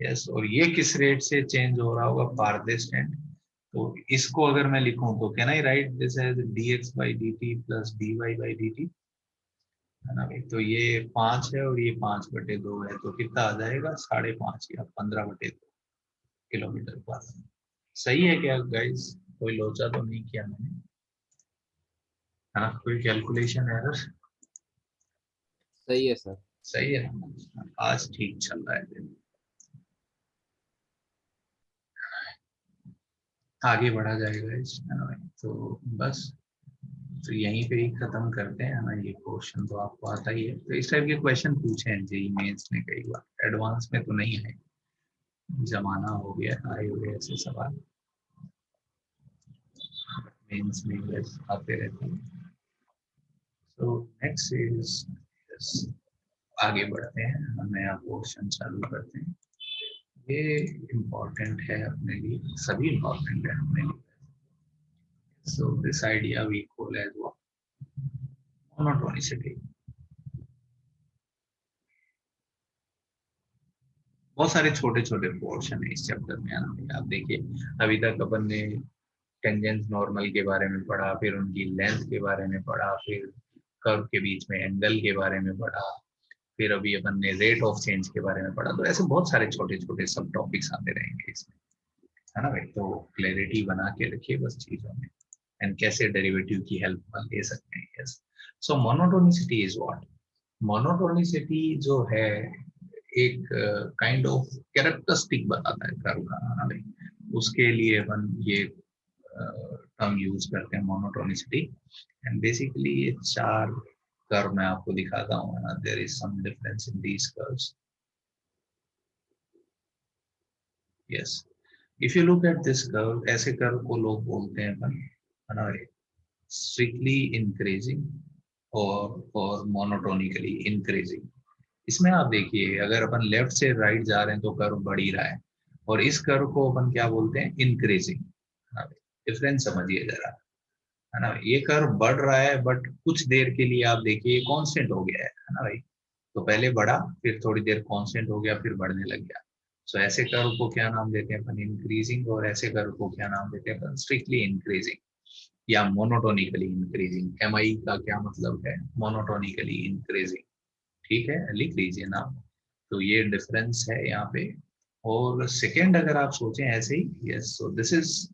यस, और ये किस रेट से चेंज हो रहा होगा, फारदेस्ट एंड। तो इसको अगर मैं लिखूं तो can I write this as dx by D t plus dy by D T, है ना भाई? तो ये 5 है और ये 5/2 है, तो कितना आ जाएगा? 5.5 या 15/2 किलोमीटर पर। सही है क्या गाइस? कोई लोचा तो नहीं किया मैंने, है ना? कोई कैलकुलेशन एरर? सही है सर। सही है ना? आज ठीक चल रहा है दिन। आगे बढ़ा जाएगा इस, है ना भाई? तो बस, तो यहीं पे ही खत्म करते हैं, है ना? ये क्वेश्चन तो आपको आता ही है, तो इस टाइप के क्वेश्चन पूछे हैं जेई मेंस में कई बार, एडवांस में तो नहीं है, जमाना हो गया आए हुए ऐसे सवाल, मेंस में बस आते रहते हैं। सो नेक्स्ट इज, आगे बढ़ते हैं, हम नया क्वेश्चन चालू करते हैं। ये इम्पोर्टेंट है अपने लिए, सभी इम्पोर्टेंट है अपने लिए। So this idea we call as monotonicity. बहुत सारे छोटे छोटे पोर्शन है इस चैप्टर में, है ना? आप देखिए, अभी तक अपन ने टेंजेंस नॉर्मल के बारे में पढ़ा, फिर उनकी लेंथ के बारे में पढ़ा, फिर कर्व के बीच में एंगल के बारे में पढ़ा, फिर अभी अपन ने रेट ऑफ चेंज के बारे में पढ़ा। तो ऐसे बहुत सारे छोटे छोटे सब टॉपिक्स आते रहेंगे इसमें, है ना भाई। तो क्लैरिटी बना के रखिए बस चीजों में, एंड कैसे डेरिवेटिव की हेल्प ले सकते हैं। Yes, so monotonicity is what, monotonicity जो है एक काइंड ऑफ कैरेक्टरिस्टिक बताता है कर्व का, है ना भाई। उसके लिए अपन ये टर्म यूज करते हैं मोनोटोनिसिटी। एंड बेसिकली ये चार कर्व मैं आपको दिखाता हूँ ना, there is some difference in these curves. Yes, if you look at this curve, ऐसे कर्व को लोग बोलते हैं अपन, है ना, स्ट्रिक्टली इंक्रीजिंग और मोनोटोनिकली इंक्रीजिंग। इसमें आप देखिए, अगर अपन लेफ्ट से राइट जा रहे हैं तो कर्व बढ़ ही रहा है, और इस कर्व को अपन क्या बोलते हैं, इंक्रीजिंग। डिफरेंस समझिए जरा, है ना। ये कर्व बढ़ रहा है बट कुछ देर के लिए आप देखिए कांस्टेंट हो गया है ना भाई। तो पहले बढ़ा, फिर थोड़ी देर कांस्टेंट हो गया, फिर बढ़ने लग गया। सो ऐसे कर्व को क्या नाम देते हैं अपन, इंक्रीजिंग, और ऐसे कर्व को क्या नाम देते हैं अपन, स्ट्रिक्टली इंक्रीजिंग या मोनोटोनिकली इंक्रीजिंग। एमआई का क्या मतलब है, मोनोटोनिकली इंक्रीजिंग। ठीक है, लिख लीजिए ना। तो ये डिफरेंस है यहाँ पे। और सेकेंड अगर आप सोचें ऐसे ही, yes, so this is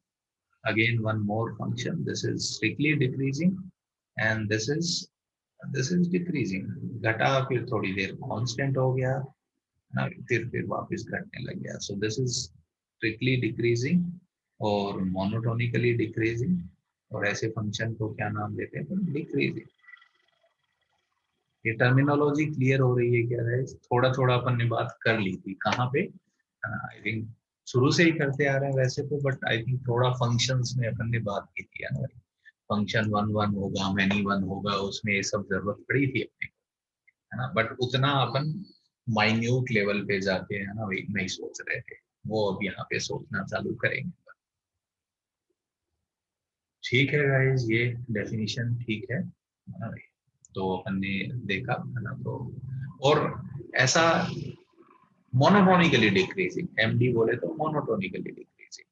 again one more function, this is strictly decreasing and this is decreasing। घटा, फिर थोड़ी देर कांस्टेंट हो गया ना, फिर वापस घटने लग गया। सो दिस इज स्ट्रिक्टली डिक्रीजिंग और मोनोटोनिकली डिक्रीजिंग। और ऐसे फंक्शन को क्या नाम देते हैं, डिक्रीजिंग। ये टर्मिनोलॉजी क्लियर हो रही है क्या है? थोड़ा थोड़ा अपन ने बात कर ली थी कहाँ पे, आई थिंक शुरू से ही करते आ रहे हैं वैसे तो, बट आई थिंक थोड़ा फंक्शंस में अपन ने बात की थी, है ना। फंक्शन वन वन होगा, मैनी वन होगा, उसमें ये सब जरूरत पड़ी थी अपने को, है ना। बट उतना अपन माइन्यूट लेवल पे जाके, है ना, वही नहीं सोच रहे थे। वो अब यहाँ पे सोचना चालू करेंगे। ठीक है गाइस, ये डेफिनेशन ठीक है ना भाई। तो अपन ने देखा, है ना। तो और ऐसा मोनोटोनिकली डिक्रीजिंग, एमडी बोले तो मोनोटोनिकली डिक्रीजिंग,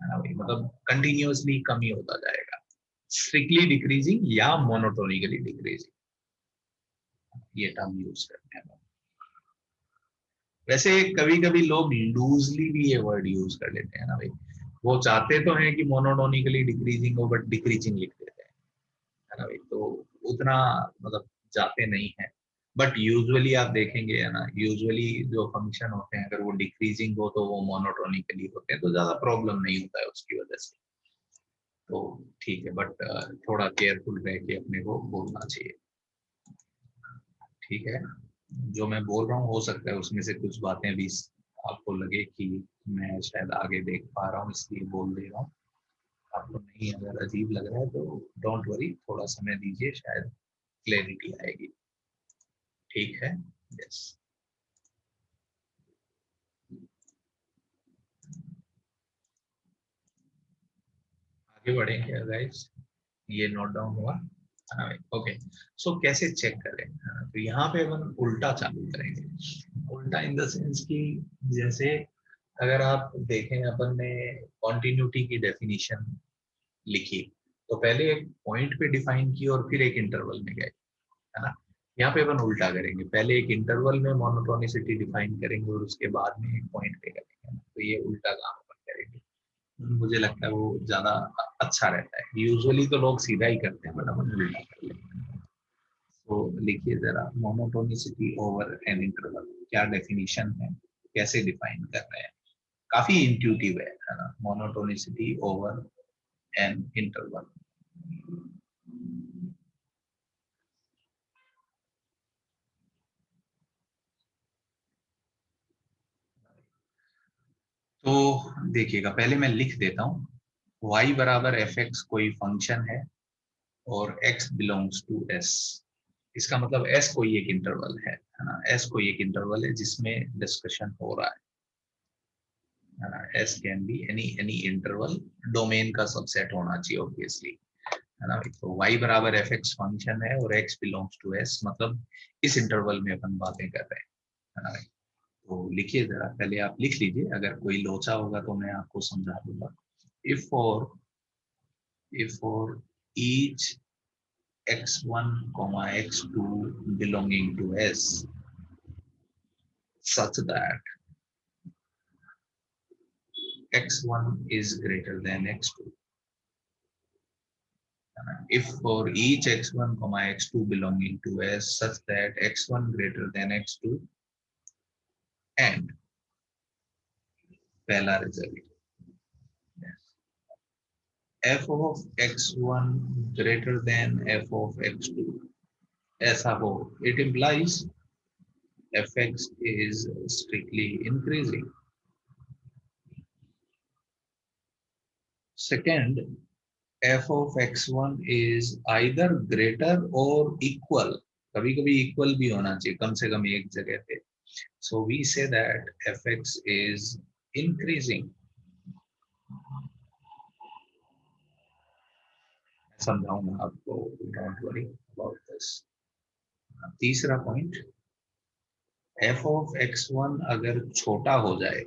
है ना भाई, मतलब कंटिन्यूअसली कम ही होता जाएगा। स्ट्रिक्टली डिक्रीजिंग या मोनोटोनिकली डिक्रीजिंग, ये टर्म यूज करते हैं। वैसे कभी कभी लोग लूजली भी ये वर्ड यूज कर लेते हैं ना भाई। वो चाहते तो हैं कि मोनोटोनिकली डिक्रीजिंग हो, बट डिक्रीजिंग लिख देते हैं, है ना भाई। तो उतना मतलब जाते नहीं है। बट यूजुअली आप देखेंगे, है ना, यूजुअली जो फंक्शन होते हैं अगर वो डिक्रीजिंग हो तो वो मोनोटोनिकली होते हैं, तो ज्यादा प्रॉब्लम नहीं होता है उसकी वजह से। तो ठीक है, बट थोड़ा केयरफुल रह के अपने को बोलना चाहिए। ठीक है, जो मैं बोल रहा हूँ हो सकता है उसमें से कुछ बातें भी आपको लगे कि मैं शायद आगे देख पा रहा हूँ इसलिए बोल दे रहा हूँ। आपको नहीं अगर अजीब लग रहा है तो डोंट वरी, थोड़ा समय दीजिए, शायद क्लैरिटी आएगी। ठीक है, यस। आगे बढ़े क्या गाइस, ये नोट डाउन हुआ, हाँ भाई। ओके, सो कैसे चेक करें, तो यहाँ पे अपन उल्टा चालू करेंगे। उल्टा इन द सेंस कि जैसे अगर आप देखें अपन ने कॉन्टिन्यूटी की डेफिनेशन लिखी, तो पहले एक पॉइंट पे डिफाइन की और फिर एक इंटरवल में गए, है ना। यहाँ पे अपन उल्टा करेंगे, पहले एक इंटरवल में मोनोटोनिसिटी डिफाइन करेंगे और उसके बाद में एक पॉइंट पे करेंगे। तो ये उल्टा काम अपन करेंगे, मुझे लगता है वो ज्यादा अच्छा रहता है। यूजुअली तो लोग सीधा ही करते हैं, बट अपन उल्टा कर लेते हैं। तो लिखिए जरा, मोनोटोनिसिटी ओवर एन इंटरवल क्या डेफिनेशन है, कैसे डिफाइन कर रहे हैं। काफी इंट्यूटिव है ना, मोनोटोनिसिटी ओवर एन इंटरवल। तो देखिएगा, पहले मैं लिख देता हूँ, y बराबर एफ एक्स कोई फंक्शन है और x बिलोंग्स टू s। इसका मतलब s कोई एक इंटरवल है ना, s कोई एक इंटरवल है जिसमें डिस्कशन हो रहा है ना। s can be any interval, domain का सबसेट होना चाहिए ऑब्वियसली, है ना। तो y बराबर एफ एक्स फंक्शन है और x बिलोंग्स टू s, मतलब इस इंटरवल में अपन बातें कर रहे हैं, है ना। तो लिखिए जरा, पहले आप लिख लीजिए, अगर कोई लोचा होगा तो मैं आपको समझा दूंगा। If for if for each x1 comma x2 belonging to S such that x1 is greater than x2. If for each x1 comma x2 belonging to S such that x1 greater than x2 and पहला result f of x1 greater than f of x2 ऐसा हो, it implies fx is strictly increasing. Second, f of x1 is either greater or equal. कभी कभी equal भी होना चाहिए, कम से कम एक जगह पे. So we say that fx is increasing. समझाऊंगा आपको, don't worry about this. तीसरा point, f of x1 अगर छोटा हो जाए,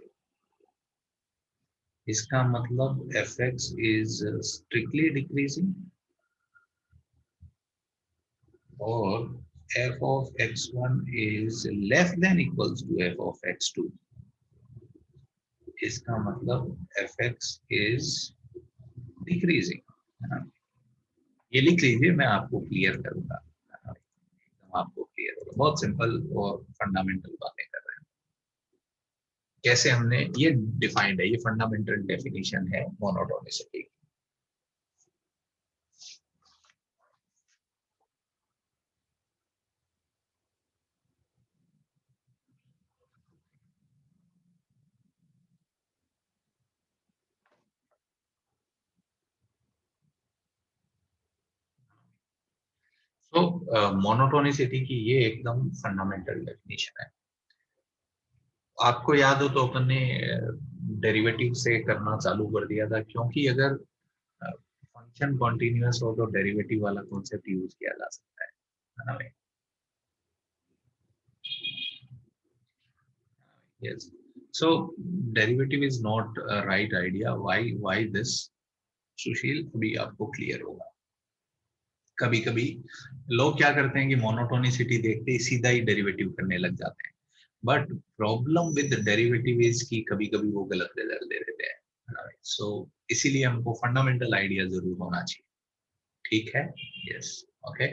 इसका मतलब fx is strictly decreasing, और f of x1 is less than equals to f of x2. इसका मतलब fx is decreasing. ये लिख लीजिए, मैं आपको क्लियर करूंगा, एकदम आपको क्लियर होगा. बहुत सिंपल और फंडामेंटल बातें कर रहे हैं. कैसे हमने ये डिफाइंड है, ये फंडामेंटल डेफिनेशन है मोनोटोनिसिटी की. तो मोनोटोनिसिटी की ये एकदम फंडामेंटल डेफिनेशन है. आपको याद हो तो अपन ने डेरिवेटिव से करना चालू कर दिया था, क्योंकि अगर फंक्शन कॉन्टिन्यूअस हो तो डेरिवेटिव वाला कॉन्सेप्ट यूज किया जा सकता है ना भाई. Yes. So derivative is not a right idea. Why this? सुशील अभी आपको क्लियर होगा. कभी कभी लोग क्या करते हैं कि मोनोटोनिसिटी देखते ही सीधा ही डेरिवेटिव करने लग जाते हैं. But problem with derivative is कि कभी कभी वो गलत रिजल्ट दे देते हैं. सो इसीलिए हमको फंडामेंटल आइडिया जरूर होना चाहिए. ठीक है. यस. ओके.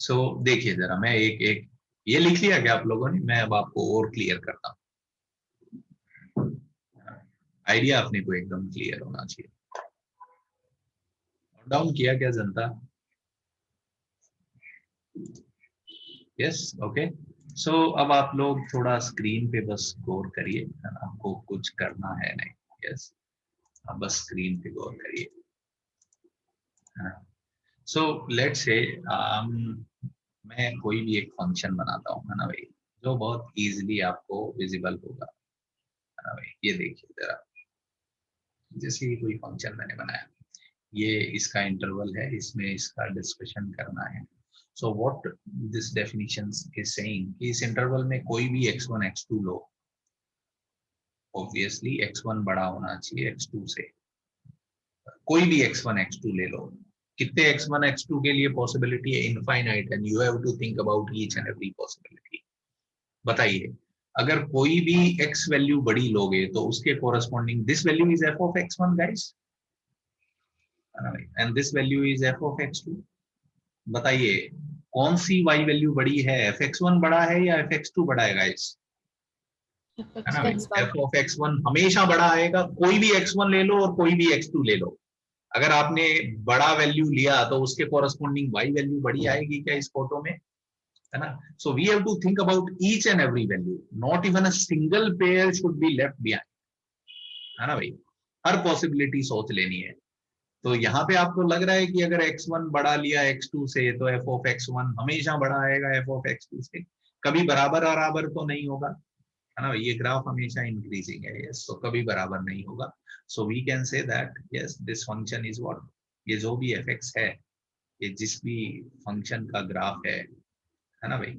सो देखिए जरा, मैं एक एक ये लिख लिया क्या आप लोगों ने? मैं अब आपको और क्लियर करता हूँ. आइडिया अपने को एकदम क्लियर होना चाहिए. डाउन किया क्या जनता? यस. ओके. सो अब आप लोग थोड़ा स्क्रीन पे बस गौर करिए, आपको कुछ करना है नहीं. यस. आप बस स्क्रीन पे गौर करिए. सो लेट्स से मैं कोई भी एक फंक्शन बनाता हूँ, है ना भाई, जो बहुत इजीली आपको विजिबल होगा, है ना भाई. ये देखिए जरा, जैसे कि कोई फंक्शन मैंने बनाया, ये इसका इंटरवल है, इसमें इसका डिस्कशन करना है. So what this definition is saying कि इस इंटरवल में कोई भी x1 x2 लो, ऑब्वियसली x1 बड़ा होना चाहिए x2 से. कोई भी x1 x2 ले लो. कितने x1 x2 के लिए पॉसिबिलिटी है? Infinite. And you have to think about each and every possibility. बताइए, अगर कोई भी x वैल्यू बड़ी लोगे तो उसके corresponding this value is f of x1 guys, and this value is f of x2. बताइए कौन सी y वैल्यू बड़ी है? fx1 बड़ा है या fx2 बड़ा है गाइस? है ना भाई. f of x1 हमेशा बड़ा आएगा. कोई भी x1 ले लो और कोई भी x2 ले लो, अगर आपने बड़ा वैल्यू लिया तो उसके कोरस्पॉन्डिंग y वैल्यू बड़ी आएगी क्या इस फोटो में? है ना. So we have to think about each and every value. Not even a single pair should be left behind, है ना भाई. हर पॉसिबिलिटी सोच लेनी है. तो यहाँ पे आपको लग रहा है कि अगर x1 बड़ा लिया x2 से तो f of x1 हमेशा बड़ा आएगा f of x2 से, कभी बराबर बराबर तो नहीं होगा, है ना. ये ग्राफ हमेशा इंक्रीजिंग है. यस. तो कभी बराबर नहीं होगा. So we can say that yes this function is what, ये जो भी fx है, ये जिस भी फंक्शन का ग्राफ है ना भाई,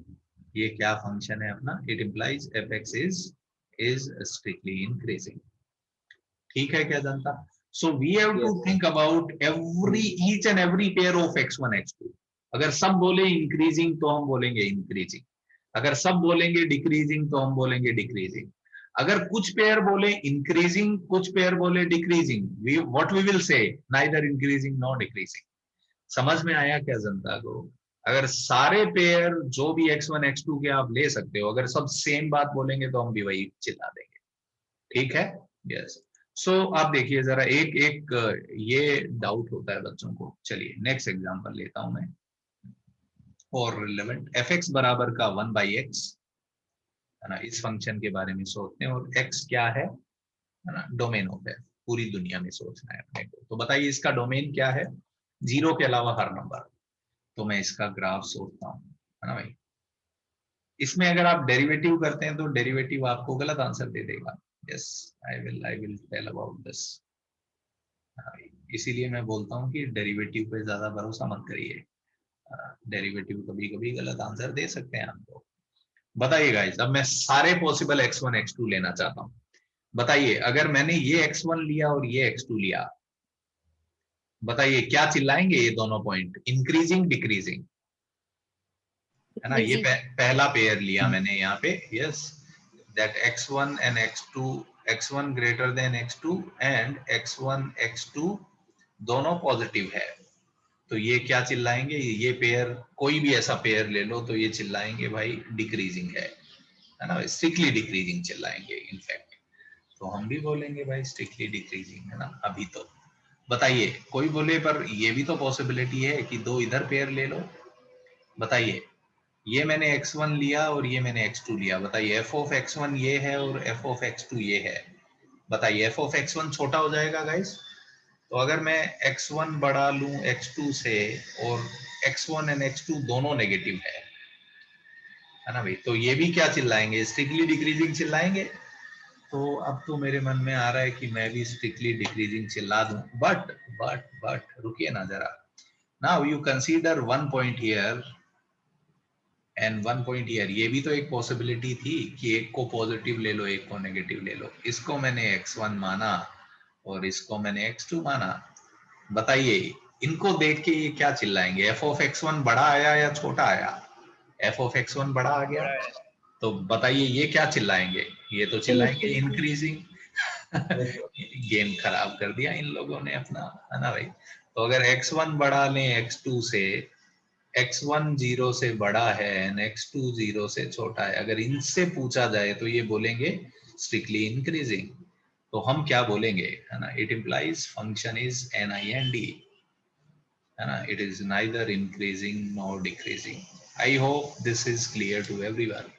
ये क्या फंक्शन है अपना? It implies fx is strictly increasing. ठीक है क्या जनता? So we have to Yes. think about each and every pair of x1 x2. अगर सब बोले इंक्रीजिंग तो हम बोलेंगे इंक्रीजिंग, अगर सब बोलेंगे डिक्रीजिंग तो हम बोलेंगे डिक्रीजिंग, अगर कुछ पेयर बोले इंक्रीजिंग कुछ पेयर बोले decreasing, what we will say neither increasing nor decreasing. समझ में आया क्या जनता को? अगर सारे पेयर जो भी x1 x2 के आप ले सकते हो, अगर सब सेम बात बोलेंगे तो हम भी वही चिल्ला देंगे। ठीक है? यस। सो आप देखिए जरा, एक एक ये डाउट होता है बच्चों को। चलिए नेक्स्ट एग्जांपल लेता हूं मैं और रिलेवेंट। एफ एक्स बराबर का 1/x है ना, इस फंक्शन के बारे में सोचते हैं। और x क्या है ना, डोमेन ऑफ एफ, पूरी दुनिया में सोचना है अपने को। तो बताइए इसका डोमेन क्या है? 0 के अलावा हर नंबर। तो मैं इसका ग्राफ सोचता हूँ, है ना भाई। इसमें अगर आप डेरिवेटिव करते हैं तो डेरिवेटिव आपको गलत आंसर दे देगा। Yes, I will tell about this. इसीलिए मैं बोलता हूँ कि डेरिवेटिव पे ज्यादा भरोसा मत करिए। डेरिवेटिव कभी कभी गलत आंसर दे सकते हैं आपको। बताइए गाइस, अब मैं सारे पॉसिबल x1 x2 लेना चाहता हूँ। बताइए अगर मैंने ये x1 लिया और ये x2 लिया, बताइए क्या चिल्लाएंगे ये दोनों पॉइंट? इंक्रीजिंग डिक्रीजिंग, है ना। ये पहला पेयर लिया मैंने यहाँ पे। Yes, that x1 and x2, x1 greater than x2 and x1 x2 दोनों पॉजिटिव है। तो ये क्या चिल्लाएंगे? ये पेयर, कोई भी ऐसा पेयर ले लो तो ये चिल्लाएंगे भाई डिक्रीजिंग है ना, स्ट्रिक्टली डिक्रीजिंग चिल्लाएंगे इनफैक्ट। तो हम भी बोलेंगे भाई स्ट्रिक्टली डिक्रीजिंग, है ना अभी तो। बताइए कोई बोले पर ये भी तो पॉसिबिलिटी है कि दो इधर पेयर ले लो। बताइए ये मैंने x1 लिया और ये मैंने x2 लिया, बताइए f of x1 ये है और f of x2 ये है। बताइए f of x1 छोटा हो जाएगा गाइस। तो अगर मैं x1 बढ़ा लूं x2 से और x1 and x2 दोनों नेगेटिव है ना भाई, तो ये भी क्या चिल्लाएंगे? Strictly decreasing चिल्लाएंगे। तो अब तो मेरे मन में आ रहा है कि मैं भी स्ट्रिक्टली डिक्रीजिंग चिल्ला दूं। बट रुकिए ना जरा। Now you consider 1 point here and 1 point here. ये भी तो एक पॉसिबिलिटी थी कि एक को पॉजिटिव ले लो एक को नेगेटिव ले लो। इसको मैंने x1 माना और इसको मैंने x2 माना। बताइए इनको देख के ये क्या चिल्लाएंगे? f of x1 बड़ा आया या छोटा आया? f of x1 बड़ा आ गया। तो बताइए ये क्या चिल्लाएंगे? ये तो चिल्लाएंगे इंक्रीजिंग। गेम खराब कर दिया इन लोगों ने अपना, है ना भाई। तो अगर x1 बढ़ा लें x2 से, x1 0 से बड़ा है एंड x2 0 से छोटा है, अगर इनसे पूछा जाए तो ये बोलेंगे स्ट्रिक्टली इंक्रीजिंग। तो हम क्या बोलेंगे, है ना? It implies function is NIND, है ना, it is neither increasing nor decreasing. I hope this is clear to everyone,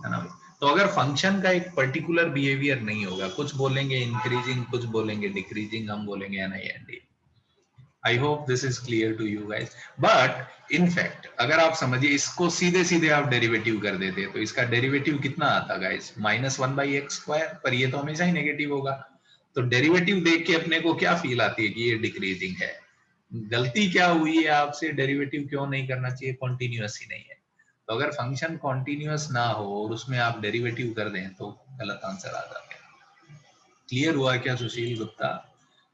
है ना। तो अगर फंक्शन का एक पर्टिकुलर बिहेवियर नहीं होगा, कुछ बोलेंगे इंक्रीजिंग कुछ बोलेंगे डिक्रीजिंग, हम बोलेंगे NIND। I hope this is clear to you guys. But in fact अगर आप समझिए इसको सीधे सीधे आप डेरिवेटिव कर देते तो इसका डेरिवेटिव कितना आता गाइस? -1/x²। पर ये तो हमेशा ही नेगेटिव होगा। तो डेरिवेटिव देख के अपने को क्या फील आती है कि ये डिक्रीजिंग है। गलती क्या हुई है आपसे? डेरिवेटिव क्यों नहीं करना चाहिए? कॉन्टिन्यूअस ही नहीं है। तो अगर फंक्शन कॉन्टिन्यूअस ना हो और उसमें आप डेरिवेटिव कर दें तो गलत आंसर आ जाता है। क्लियर हुआ क्या सुशील गुप्ता,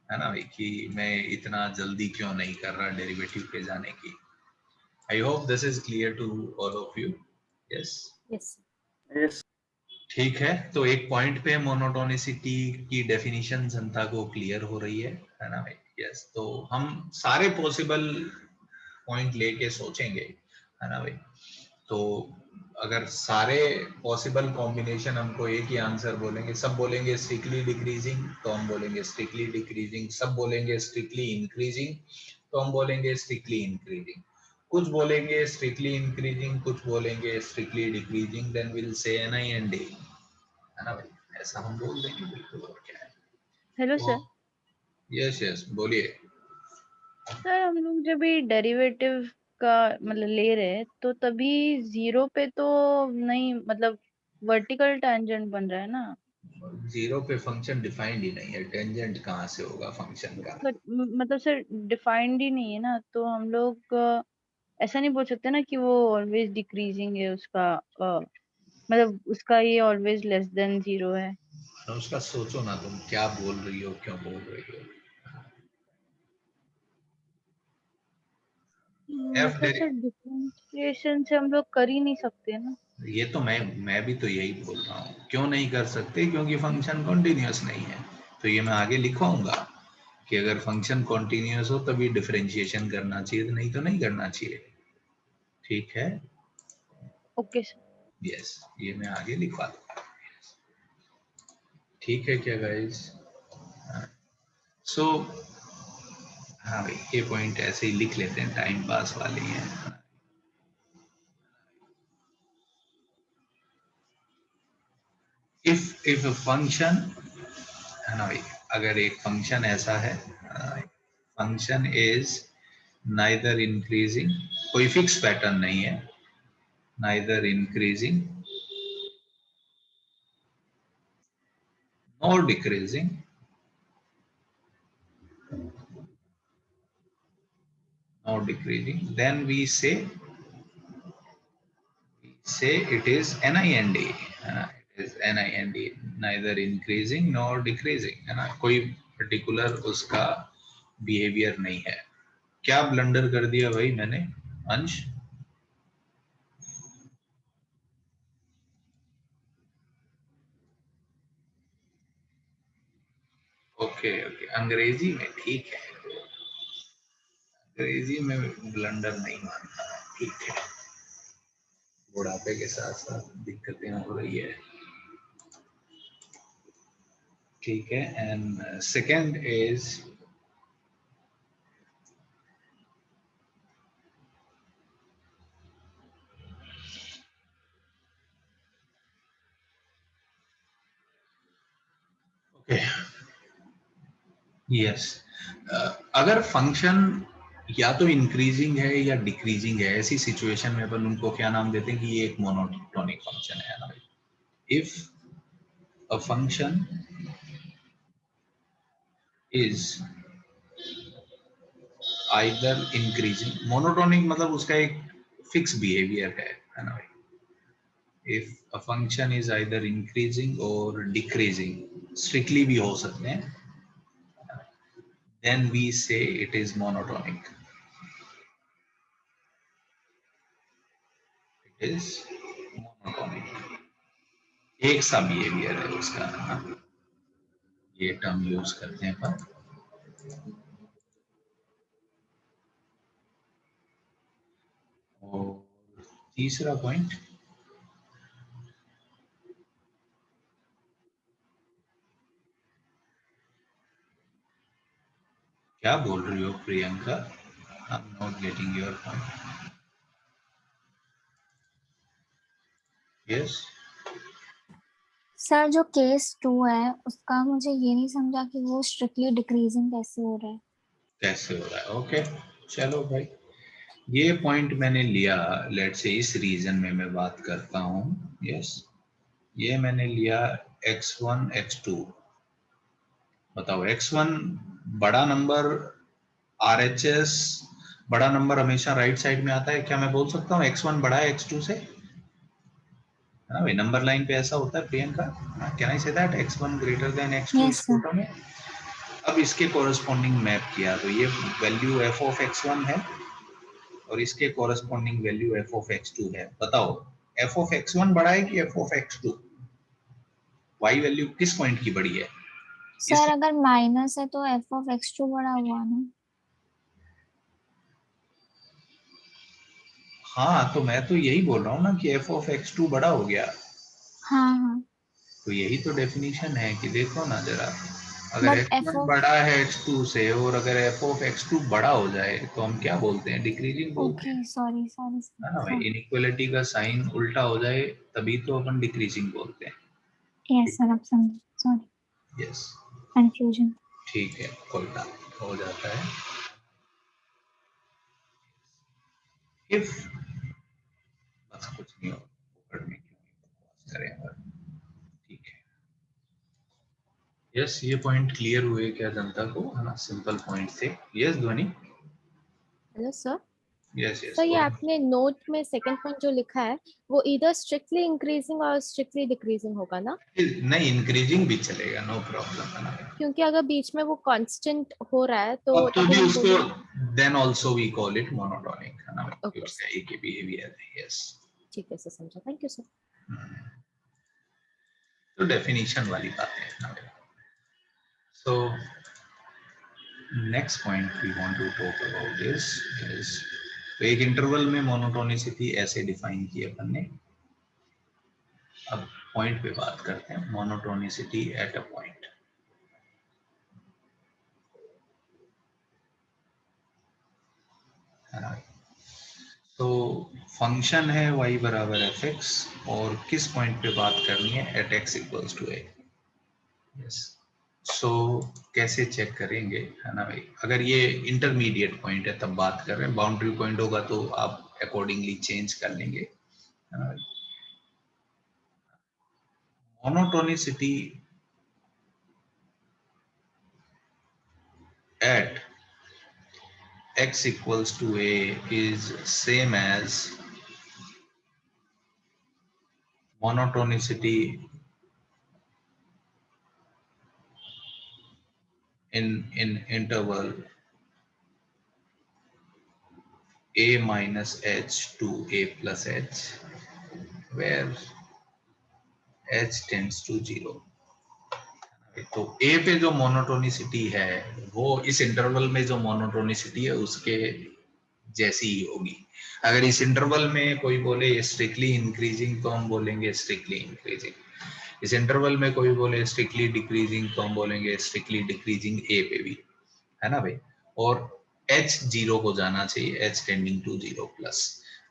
है ना भाई, कि मैं इतना जल्दी क्यों नहीं कर रहा डेरिवेटिव पे जाने की? I hope this is clear to all of you. Yes, Yes. Yes. ठीक है। तो एक पॉइंट पे मोनोटोनिसिटी की डेफिनेशन जनता को क्लियर हो रही है ना भाई। यस, तो हम सारे पॉसिबल पॉइंट लेके सोचेंगे, है ना भाई। तो अगर सारे पॉसिबल कॉम्बिनेशन हमको एक ही आंसर बोलेंगे, सब बोलेंगे स्ट्रिक्टली डिक्रीजिंग तो हम बोलेंगे स्ट्रिक्टली डिक्रीजिंग, सब बोलेंगे स्ट्रिक्टली इंक्रीजिंग तो हम बोलेंगे स्ट्रिक्टली इंक्रीजिंग, कुछ बोलेंगे स्ट्रिक्टली इंक्रीजिंग कुछ बोलेंगे strictly decreasing, then will say NIND, है ना भाई। ऐसा हम बोल देंगे बिल्कुल, और क्या है। Hello, तो sir. यस बोलिए। सर हम लोग जब ये डेरिवेटिव का मतलब ले रहे हैं तो तभी 0 पे तो नहीं, मतलब वर्टिकल टेंजेंट बन रहा है ना। 0 पे फंक्शन डिफाइंड ही नहीं है, टेंजेंट कहाँ से होगा फंक्शन का? मतलब सर डिफाइंड ही नहीं है ना, तो हम लोग ऐसा नहीं बोल सकते ना कि वो ऑलवेज डिक्रीजिंग है उसका, मतलब उसका ये ऑलवेज लेस देन 0 है। उसका सोचो ना तुम क्या बोल रही हो, क्यों बोल रही हो। F मतलब सर डिफरेंशिएशन से हम लोग कर ही नहीं सकते ना। ये तो मैं भी तो यही बोल रहा हूँ, क्यों नहीं कर सकते, क्योंकि फंक्शन कॉन्टिन्यूस नहीं है। तो ये मैं आगे लिखवाऊंगा कि अगर फंक्शन कॉन्टिन्यूस हो तभी डिफरेंशिएशन करना चाहिए, नहीं तो नहीं करना चाहिए। ठीक है, ओके सर। यस, ये मैं आगे लिखवा दूंगा। ठीक है क्या गाइस? सो हाँ भाई, ये पॉइंट ऐसे ही लिख लेते हैं, टाइम पास वाले ही हैं। इफ अ फंक्शन, है ना भाई, अगर एक फंक्शन ऐसा है, फंक्शन इज नाइदर इंक्रीजिंग, कोई फिक्स पैटर्न नहीं है, neither increasing nor decreasing, then we say it is NIND, है ना, it is NIND, neither increasing nor decreasing, है ना, कोई पर्टिकुलर उसका बिहेवियर नहीं है। क्या ब्लंडर कर दिया भाई मैंने, अंश? ओके ओके, अंग्रेजी में ठीक है, अंग्रेजी में ब्लंडर नहीं मानता, ठीक है, बुढ़ापे के साथ साथ दिक्कतें हो रही है। ठीक है, and second is okay, yes, अगर फंक्शन या तो इंक्रीजिंग है या डिक्रीजिंग है, ऐसी सिचुएशन में अपन उनको क्या नाम देते हैं कि ये एक मोनोटोनिक फंक्शन है ना। If a function is either increasing, monotonic मतलब उसका एक फिक्स बिहेवियर है ना भाई। If a function is either increasing और डिक्रीजिंग, स्ट्रिक्टली भी हो सकते हैं, then we say it is monotonic, it is monotonic, एक सा बिहेवियर है उसका, हाँ? ये टर्म यूज करते हैं अपन। और तीसरा पॉइंट, क्या बोल रही हो Priyanka? I am not getting your point. Yes, sir जो केस 2 है उसका मुझे ये नहीं समझा कि वो स्ट्रिक्टली डिक्रीजिंग कैसे हो रहा है। कैसे हो रहा है? ओके, चलो भाई, ये पॉइंट मैंने लिया, लेट से इस रीजन में मैं बात करता हूँ। यस, ये मैंने लिया x1 x2, बताओ x1 बड़ा नंबर, RHS बड़ा नंबर हमेशा राइट साइड में आता है, क्या मैं बोल सकता हूँ x1 बड़ा है x2 से? है ना भाई, नंबर लाइन पे ऐसा होता है Priyanka, can I say that x1 greater than x2 Yes, इस sir. फोटो में? अब इसके कोरस्पॉन्डिंग मैप किया तो ये वैल्यू f ऑफ x1 है और इसके corresponding value f of x2 है। बताओ f ऑफ x1 बड़ा है कि f of x2? y value किस पॉइंट की बड़ी है? सर अगर माइनस है तो f ऑफ x2 बड़ा हुआ ना। हाँ, तो मैं तो यही बोल रहा हूँ ना कि f ऑफ x2 बड़ा हो गया। हाँ हाँ। तो यही तो डेफिनेशन है कि देखो ना जरा, अगर बट f x1 ऑफ बड़ा है x2 से और अगर f ऑफ x2 बड़ा हो जाए तो हम क्या बोलते हैं? डिक्रीजिंग बोलते ओके, हैं, सॉरी है ना भाई। सॉरी। इनइक्वालिटी का साइन उल्टा हो जाए तभी तो अपन डिक्रीजिंग बोलते हैं। यस सर, अब समझे, सॉरी यस, कंफ्यूजन। ठीक है, कोई बात नहीं, हो जाता है। इफ, बस कुछ नहीं हो, पकड़ में क्यों बकवास करें अपन, ठीक है। यस, ये पॉइंट क्लियर हुए क्या जनता को, है ना? सिंपल पॉइंट थे। यस ध्वनि? Hello sir. Yes yes. Sir ये आपने नोट में सेकंड पॉइंट जो लिखा है वो इधर स्ट्रिक्टली इंक्रीजिंग और स्ट्रिक्टली डिक्रीजिंग होगा ना? नहीं, इंक्रीजिंग भी चलेगा, नो प्रॉब्लम है ना। क्योंकि अगर बीच में वो कांस्टेंट हो रहा है तो अब तो तभी भी हम उसको बोलेंगे। Then also we call it monotonic है ना, ओके उसका एक ही बिहेवियर है। यस, ठीक है सर, समझा, थैंक यू सर। तो डेफिनेशन वाली बातें है ना। So next point we want to talk about this is, तो एक इंटरवल में मोनोटोनिसिटी ऐसे डिफाइन की अपन ने। अब पॉइंट पे बात करते हैं, मोनोटोनिसिटी एट अ पॉइंट। है ना, तो फंक्शन है y बराबर एफ एक्स, और किस पॉइंट पे बात करनी है, at x equals to a। Yes, so कैसे चेक करेंगे, है ना भाई, अगर ये इंटरमीडिएट पॉइंट है तब बात कर रहे हैं, बाउंड्री पॉइंट होगा तो आप अकॉर्डिंगली चेंज कर लेंगे, है ना भाई। Monotonicity at x equals to a is same as monotonicity in interval a minus h to a plus h, where h tends to 0। तो a पे जो मोनोटोनिसिटी है वो इस इंटरवल में जो मोनोटोनिसिटी है उसके जैसी ही होगी। अगर इस इंटरवल में कोई बोले स्ट्रिक्टली इंक्रीजिंग तो हम बोलेंगे स्ट्रिक्टली इंक्रीजिंग, इस इंटरवल में कोई बोले स्ट्रिक्टली डिक्रीजिंग तो हम बोलेंगे स्ट्रिक्टली डिक्रीजिंग ए पे भी, है ना भाई। और h 0 को जाना चाहिए, h टेंडिंग टू 0 प्लस।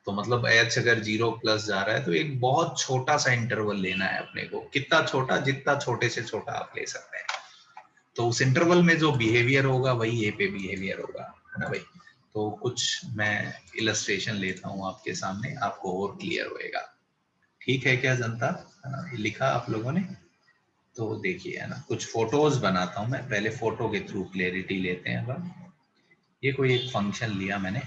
तो मतलब h अगर 0 प्लस जा रहा है तो एक बहुत छोटा सा इंटरवल लेना है अपने को, कितना छोटा, जितना छोटे से छोटा आप ले सकते हैं। तो उस इंटरवल में जो बिहेवियर होगा वही ए पे बिहेवियर होगा, है ना भाई। तो कुछ मैं इलस्ट्रेशन लेता हूँ आपके सामने, आपको और क्लियर होएगा। ठीक है क्या जनता, है ना, ये लिखा आप लोगों ने? तो देखिए, है ना, कुछ फोटोज बनाता हूँ मैं, पहले फोटो के थ्रू क्लैरिटी लेते हैं। अब ये कोई एक फंक्शन लिया मैंने,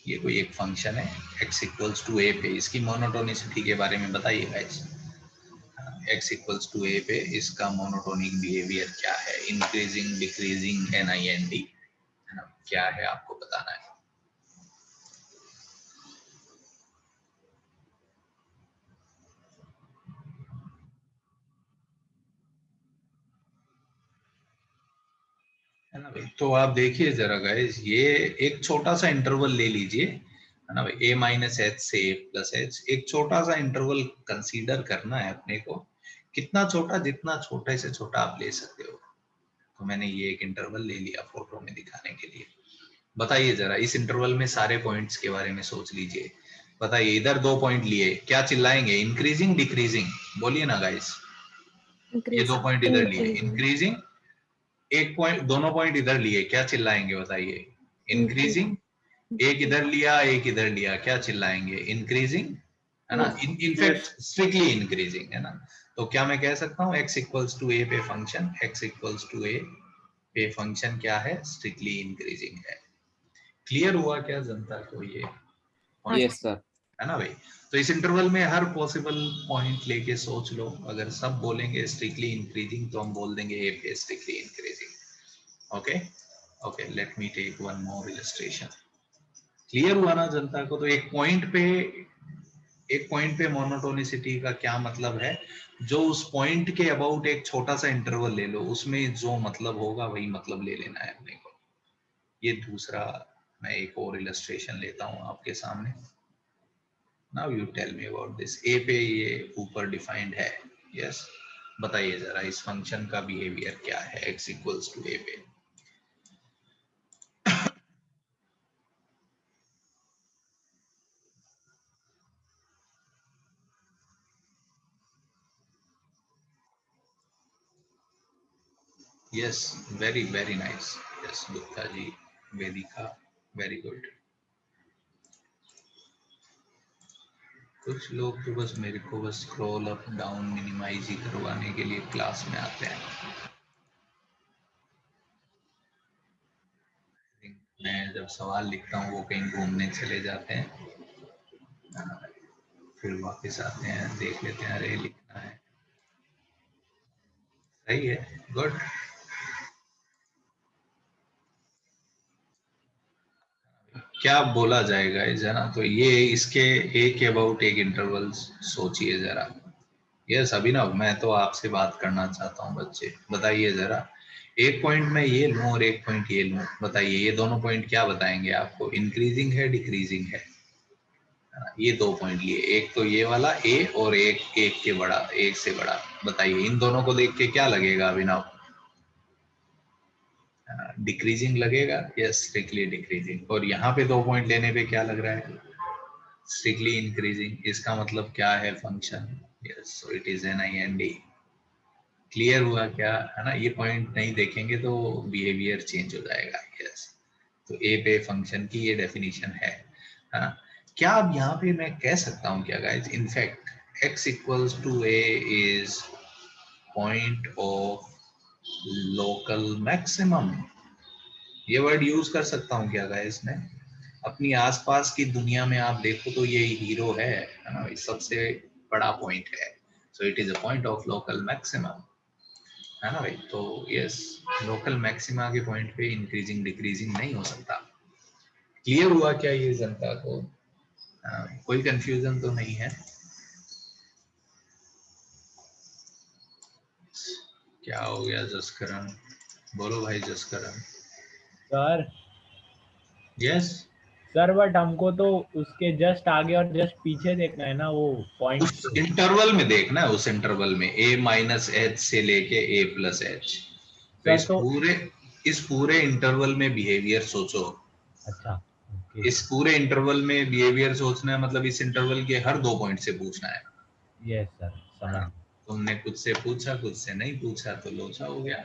ये कोई एक फंक्शन है x इक्वल्स टू a पे, इसकी मोनोटोनिसिटी के बारे में बताइए guys. x equals to a पे इसका मोनोटोनिक बिहेवियर क्या है, इंक्रीजिंग, डिक्रीजिंग, NIND, है ना, क्या है आपको बताना है। है ना भाई, तो आप देखिए जरा गाइस, ये एक छोटा सा इंटरवल ले लीजिए, है ना भाई, a माइनस एच से a प्लस एच, एक छोटा सा इंटरवल कंसीडर करना है अपने को। कितना छोटा, जितना छोटे से छोटा आप ले सकते हो। तो मैंने ये एक इंटरवल ले लिया फोटो में दिखाने के लिए। बताइए जरा, इस इंटरवल में सारे पॉइंट्स के बारे में सोच लीजिए। बताइए, इधर 2 पॉइंट लिए, क्या चिल्लाएंगे, इंक्रीजिंग डिक्रीजिंग? बोलिए ना गाइस। ये 2 पॉइंट इधर लिए, इंक्रीजिंग। एक पॉइंट, दोनों पॉइंट इधर लिए, क्या चिल्लाएंगे बताइए, इंक्रीजिंग। एक इधर लिया, एक इधर लिया, क्या चिल्लाएंगे, इंक्रीजिंग, है ना, इनफैक्ट स्ट्रिक्टली इंक्रीजिंग, है ना। तो क्या मैं कह सकता हूँ x इक्वल्स टू a पे function, x equals to a पे फंक्शन क्या है, स्ट्रिक्टली इंक्रीजिंग है। क्लियर हुआ क्या जनता को ये? Yes sir. है ना भाई। तो इस इंटरवल में हर पॉसिबल पॉइंट लेके सोच लो, अगर सब बोलेंगे स्ट्रिक्टली इंक्रीजिंग तो हम बोल देंगे a पे strictly increasing. Okay okay, let me take one more illustration. Clear हुआ ना जनता को? तो एक पॉइंट पे मोनोटोनिसिटी का क्या मतलब है, जो उस पॉइंट के अबाउट एक छोटा सा इंटरवल ले लो, उसमें जो मतलब होगा वही मतलब ले लेना है अपने को। ये दूसरा, मैं एक और इलस्ट्रेशन लेता हूं आपके सामने। Now you tell me about this. A पे ये ऊपर डिफाइंड है, यस। बताइए जरा, इस फंक्शन का बिहेवियर क्या है x इक्वल्स टू a पे। Yes, very very nice, yes Gupta ji, Vedika, very good. कुछ लोग तो बस मेरे को बस स्क्रॉल अप डाउन मिनिमाइज ही करवाने के लिए क्लास में आते हैं। मैं जब सवाल लिखता हूँ वो कहीं घूमने चले जाते हैं, फिर वापस आते हैं, देख लेते हैं, अरे लिखना है। सही है, गुड। क्या बोला जाएगा इस, है ना? तो ये इसके एक के अबाउट एक इंटरवल सोचिए जरा। यस अभिनव, मैं तो आपसे बात करना चाहता हूँ बच्चे, बताइए जरा। एक पॉइंट मैं ये लूं और एक पॉइंट ये लूं, बताइए ये दोनों पॉइंट क्या बताएंगे आपको, इंक्रीजिंग है डिक्रीजिंग है? ये दो पॉइंट लिए, एक तो ये वाला ए और एक के बड़ा, एक से बड़ा, बताइए इन दोनों को देख के क्या लगेगा अभिनव? डिक्रीजिंग लगेगा? Yes strictly decreasing. और यहाँ पे 2 पॉइंट लेने पे क्या लग रहा है? Strictly increasing. इसका मतलब क्या है function? Yes so it is an IND। Clear हुआ क्या, है ना? ये पॉइंट नहीं देखेंगे तो बिहेवियर चेंज हो जाएगा। यस तो ए पे फंक्शन की ये डेफिनेशन है ना? क्या अब यहाँ पे मैं कह सकता हूँ क्या guys, in fact x equals to a is point of local maximum? ये वर्ड यूज कर सकता हूँ क्या गाइस मैं? अपनी आसपास की दुनिया में आप देखो तो ये हीरो है ना, सबसे बड़ा पॉइंट है, so it is a point of local maximum, है ना भाई? तो यस लोकल मैक्सिमा के पॉइंट पे इंक्रीजिंग डिक्रीजिंग नहीं हो सकता। क्लियर हुआ क्या ये जनता को? कोई कंफ्यूजन तो नहीं है? क्या हो गया जसकरण? बोलो भाई Jaskaran. Sir yes sir but हमको तो उसके जस्ट आगे और जस्ट पीछे देखना है ना वो पॉइंट। उस इंटरवल में देखना है, उस इंटरवल में a-h से लेके a+h। तो सर तो इस पूरे इंटरवल में बिहेवियर सोचो। अच्छा ओके इस पूरे इंटरवल में बिहेवियर सोचना है, मतलब इस इंटरवल के हर 2 पॉइंट से पूछना है। यस सर समझ हाँ, तुमने कुछ से पूछा कुछ से नहीं पूछा तो लोचा हो गया।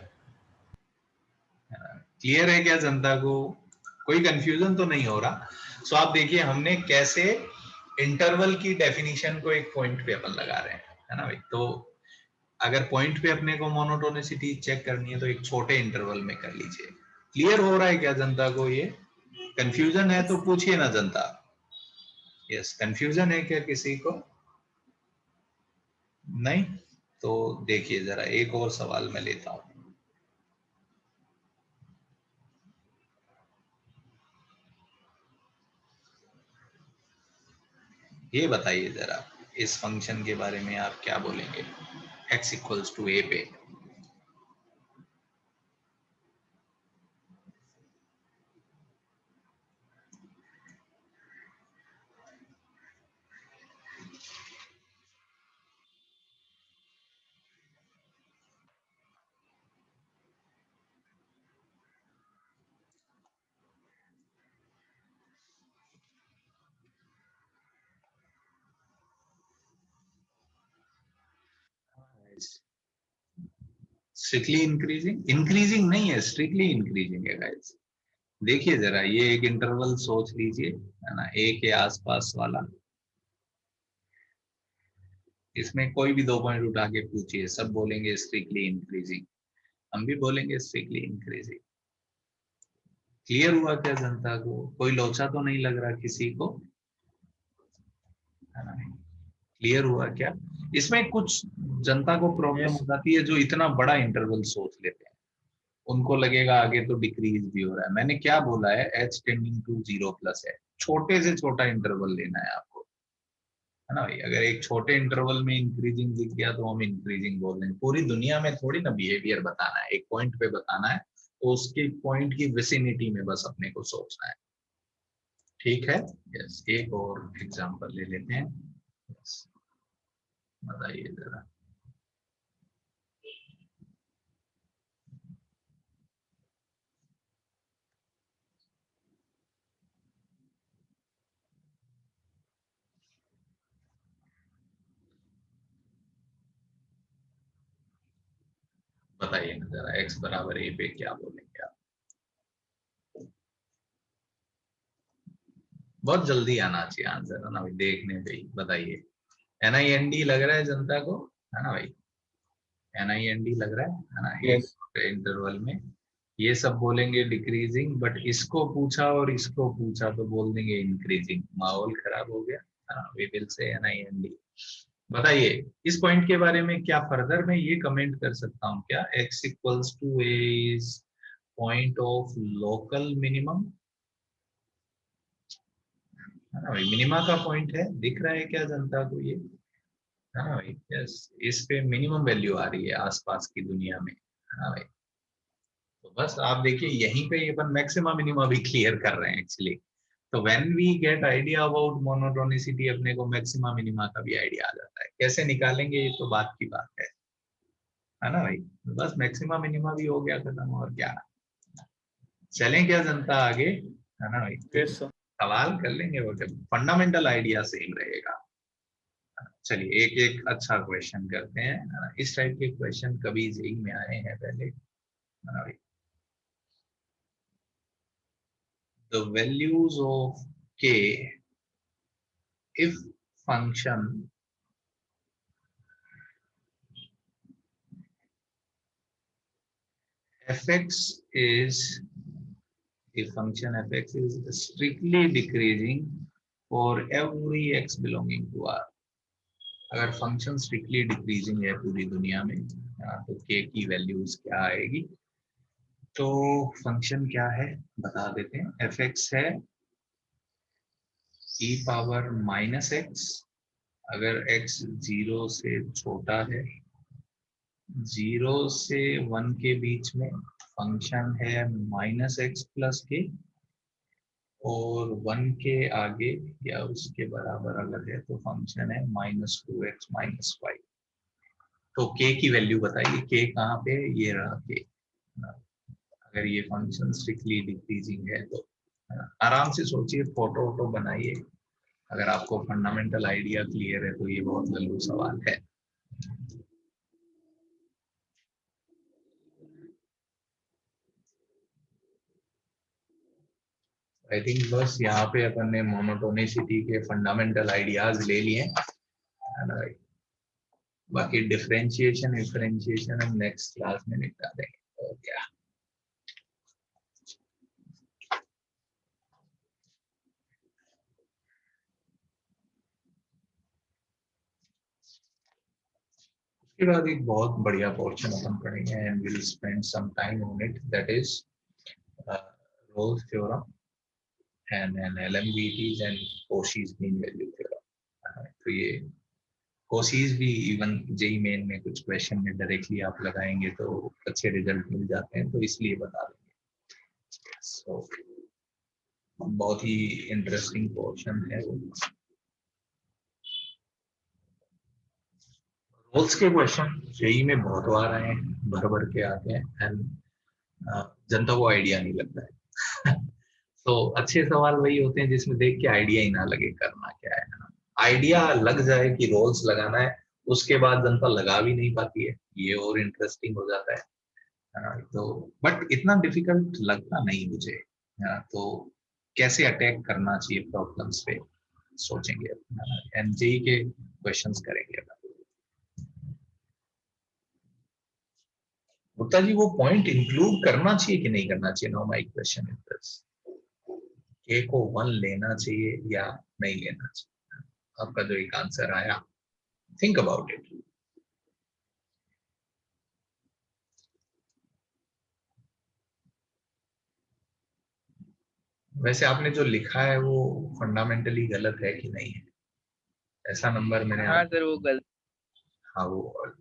क्लियर है क्या जनता को? कोई कंफ्यूजन तो नहीं हो रहा? सो आप देखिए हमने कैसे इंटरवल की डेफिनेशन को एक पॉइंट पे अपन लगा रहे हैं, है ना भाई? तो अगर पॉइंट पे अपने को मोनोटोनिसिटी चेक करनी है तो एक छोटे इंटरवल में कर लीजिए। क्लियर हो रहा है क्या जनता को? ये कंफ्यूजन है तो पूछिए ना जनता। यस कंफ्यूजन है क्या किसी को? नहीं? तो देखिए जरा एक और सवाल मैं लेता हूं। ये बताइए जरा इस फंक्शन के बारे में आप क्या बोलेंगे x इक्वल्स टू a पे? Strictly increasing? इंक्रीजिंग नहीं है, स्ट्रिक्टली इंक्रीजिंग है गाइस। देखिए जरा ये एक इंटरवल सोच लीजिए, है ना, a के आसपास वाला। इसमें कोई भी 2 पॉइंट उठा के पूछिए, सब बोलेंगे स्ट्रिक्टली इंक्रीजिंग, हम भी बोलेंगे स्ट्रिक्टली इंक्रीजिंग। क्लियर हुआ क्या जनता को? कोई लोचा तो नहीं लग रहा किसी को, है ना? क्लियर हुआ क्या? इसमें कुछ जनता को प्रॉब्लम Yes. हो जाती है जो इतना बड़ा इंटरवल सोच लेते हैं, उनको लगेगा आगे तो डिक्रीज भी हो रहा है। मैंने क्या बोला है, h टेंडिंग टू 0+h, छोटे से छोटा इंटरवल लेना है आपको, है ना भाई? अगर एक छोटे इंटरवल में इंक्रीजिंग दिख गया तो हम इंक्रीजिंग बोल देंगे। पूरी दुनिया में थोड़ी ना बिहेवियर बताना है, एक पॉइंट पे बताना है, तो उसके पॉइंट की विसिनिटी में बस अपने को सोचना है। ठीक है? यस एक और एग्जांपल ले लेते हैं। यस बताइए जरा। बताइए ना जरा x बराबर a पे क्या बोलेंगे आप? बहुत जल्दी आना चाहिए आंसर, है ना भाई? देखने पे ही बताइए। NIND लग रहा है जनता को, है ना भाई? NIND लग रहा है ना? Yes. एक इंटरवल में ये सब बोलेंगे डिक्रीजिंग, बट इसको पूछा और इसको पूछा तो बोल देंगे इंक्रीजिंग। माहौल खराब हो गया। We will say NIND। बताइए इस पॉइंट के बारे में क्या फर्दर मैं ये कमेंट कर सकता हूँ क्या, x equals to a is point of local minimum, है ना भाई? मिनिमा का पॉइंट है, दिख रहा है क्या जनता को ये? है ना भाई? यस, इस पे मिनिमम वैल्यू आ रही है आसपास की दुनिया में, है ना भाई? तो बस आप देखिए यहीं पे अपन मैक्सिमा मिनिमा भी क्लियर कर रहे हैं एक्चुअली। तो when we get idea about monotonicity, अपने को मैक्सिमा मिनिमा का भी आइडिया आ जाता है। कैसे निकालेंगे ये तो बात की बात है ना भाई? बस मैक्सिमा मिनिमा भी हो गया खत्म, और क्या। चलें क्या जनता आगे, है ना भाई? Yes sir. सवाल कर लेंगे वो, जब फंडामेंटल आइडिया सेम रहेगा। चलिए एक एक अच्छा क्वेश्चन करते हैं, है ना? इस टाइप के क्वेश्चन कभी जेई में आए हैं पहले, है ना भाई? The values of k if function fx is, if function fx is strictly decreasing for every x belonging to R। अगर फंक्शन स्ट्रिक्टली डिक्रीजिंग है पूरी दुनिया में, तो k की वैल्यूज क्या आएगी? तो फंक्शन क्या है बता देते हैं। fx है e पावर माइनस एक्स, अगर x 0 से छोटा है, 0 से 1 के बीच में फंक्शन है माइनस एक्स प्लस के, और 1 के आगे या उसके बराबर अगर है तो फंक्शन है -2x - y। तो k की वैल्यू बताइए, k कहाँ पे है? ये रहा k। अगर ये फंक्शन स्ट्रिक्टली डिक्रीजिंग है तो आराम से सोचिए, फोटो वोटो बनाइए। अगर आपको फंडामेंटल आइडिया क्लियर है तो ये बहुत लंबू सवाल है। आई थिंक बस यहाँ पे अपन ने मोनोटोनिसिटी के फंडामेंटल आइडियाज ले लिए, है ना भाई? बाकी डिफरेंशिएशन डिफरेंशिएशन हम नेक्स्ट क्लास में निपटा देंगे, और क्या। उसके बाद एक बहुत बढ़िया पोर्शन अपन पढ़ेंगे, and will spend some time on it, that is Rolle's theorem and LMVTs and Cauchy's mean value theorem. तो ये Cauchy's भी इवन जेई मेन में कुछ क्वेश्चन में डायरेक्टली आप लगाएंगे तो अच्छे रिजल्ट मिल जाते हैं, तो इसलिए बता देंगे। so, बहुत ही इंटरेस्टिंग पोर्शन है वो। रोल्स के क्वेश्चन जेई में बहुत बार आए हैं, भर भर के आते हैं, एंड जनता को आइडिया नहीं लगता है। तो अच्छे सवाल वही होते हैं जिसमें देख के आइडिया ही ना लगे करना क्या है ना। आइडिया लग जाए कि रोल्स लगाना है, उसके बाद जनता लगा भी नहीं पाती है, ये और इंटरेस्टिंग हो जाता है। तो बट इतना डिफिकल्ट लगता नहीं मुझे। तो कैसे अटैक करना चाहिए प्रॉब्लम्स पे सोचेंगे, एनजेई के क्वेश्चंस करेंगे। गुप्ता जी वो पॉइंट इंक्लूड करना चाहिए कि नहीं करना चाहिए? No my question is this, के को 1 लेना चाहिए या नहीं लेना चाहिए? आपका जो एक आंसर आया, थिंक अबाउट इट। वैसे आपने जो लिखा है वो फंडामेंटली गलत है कि नहीं है? ऐसा नंबर मैंने हाँ सर वो गलत। हाँ वो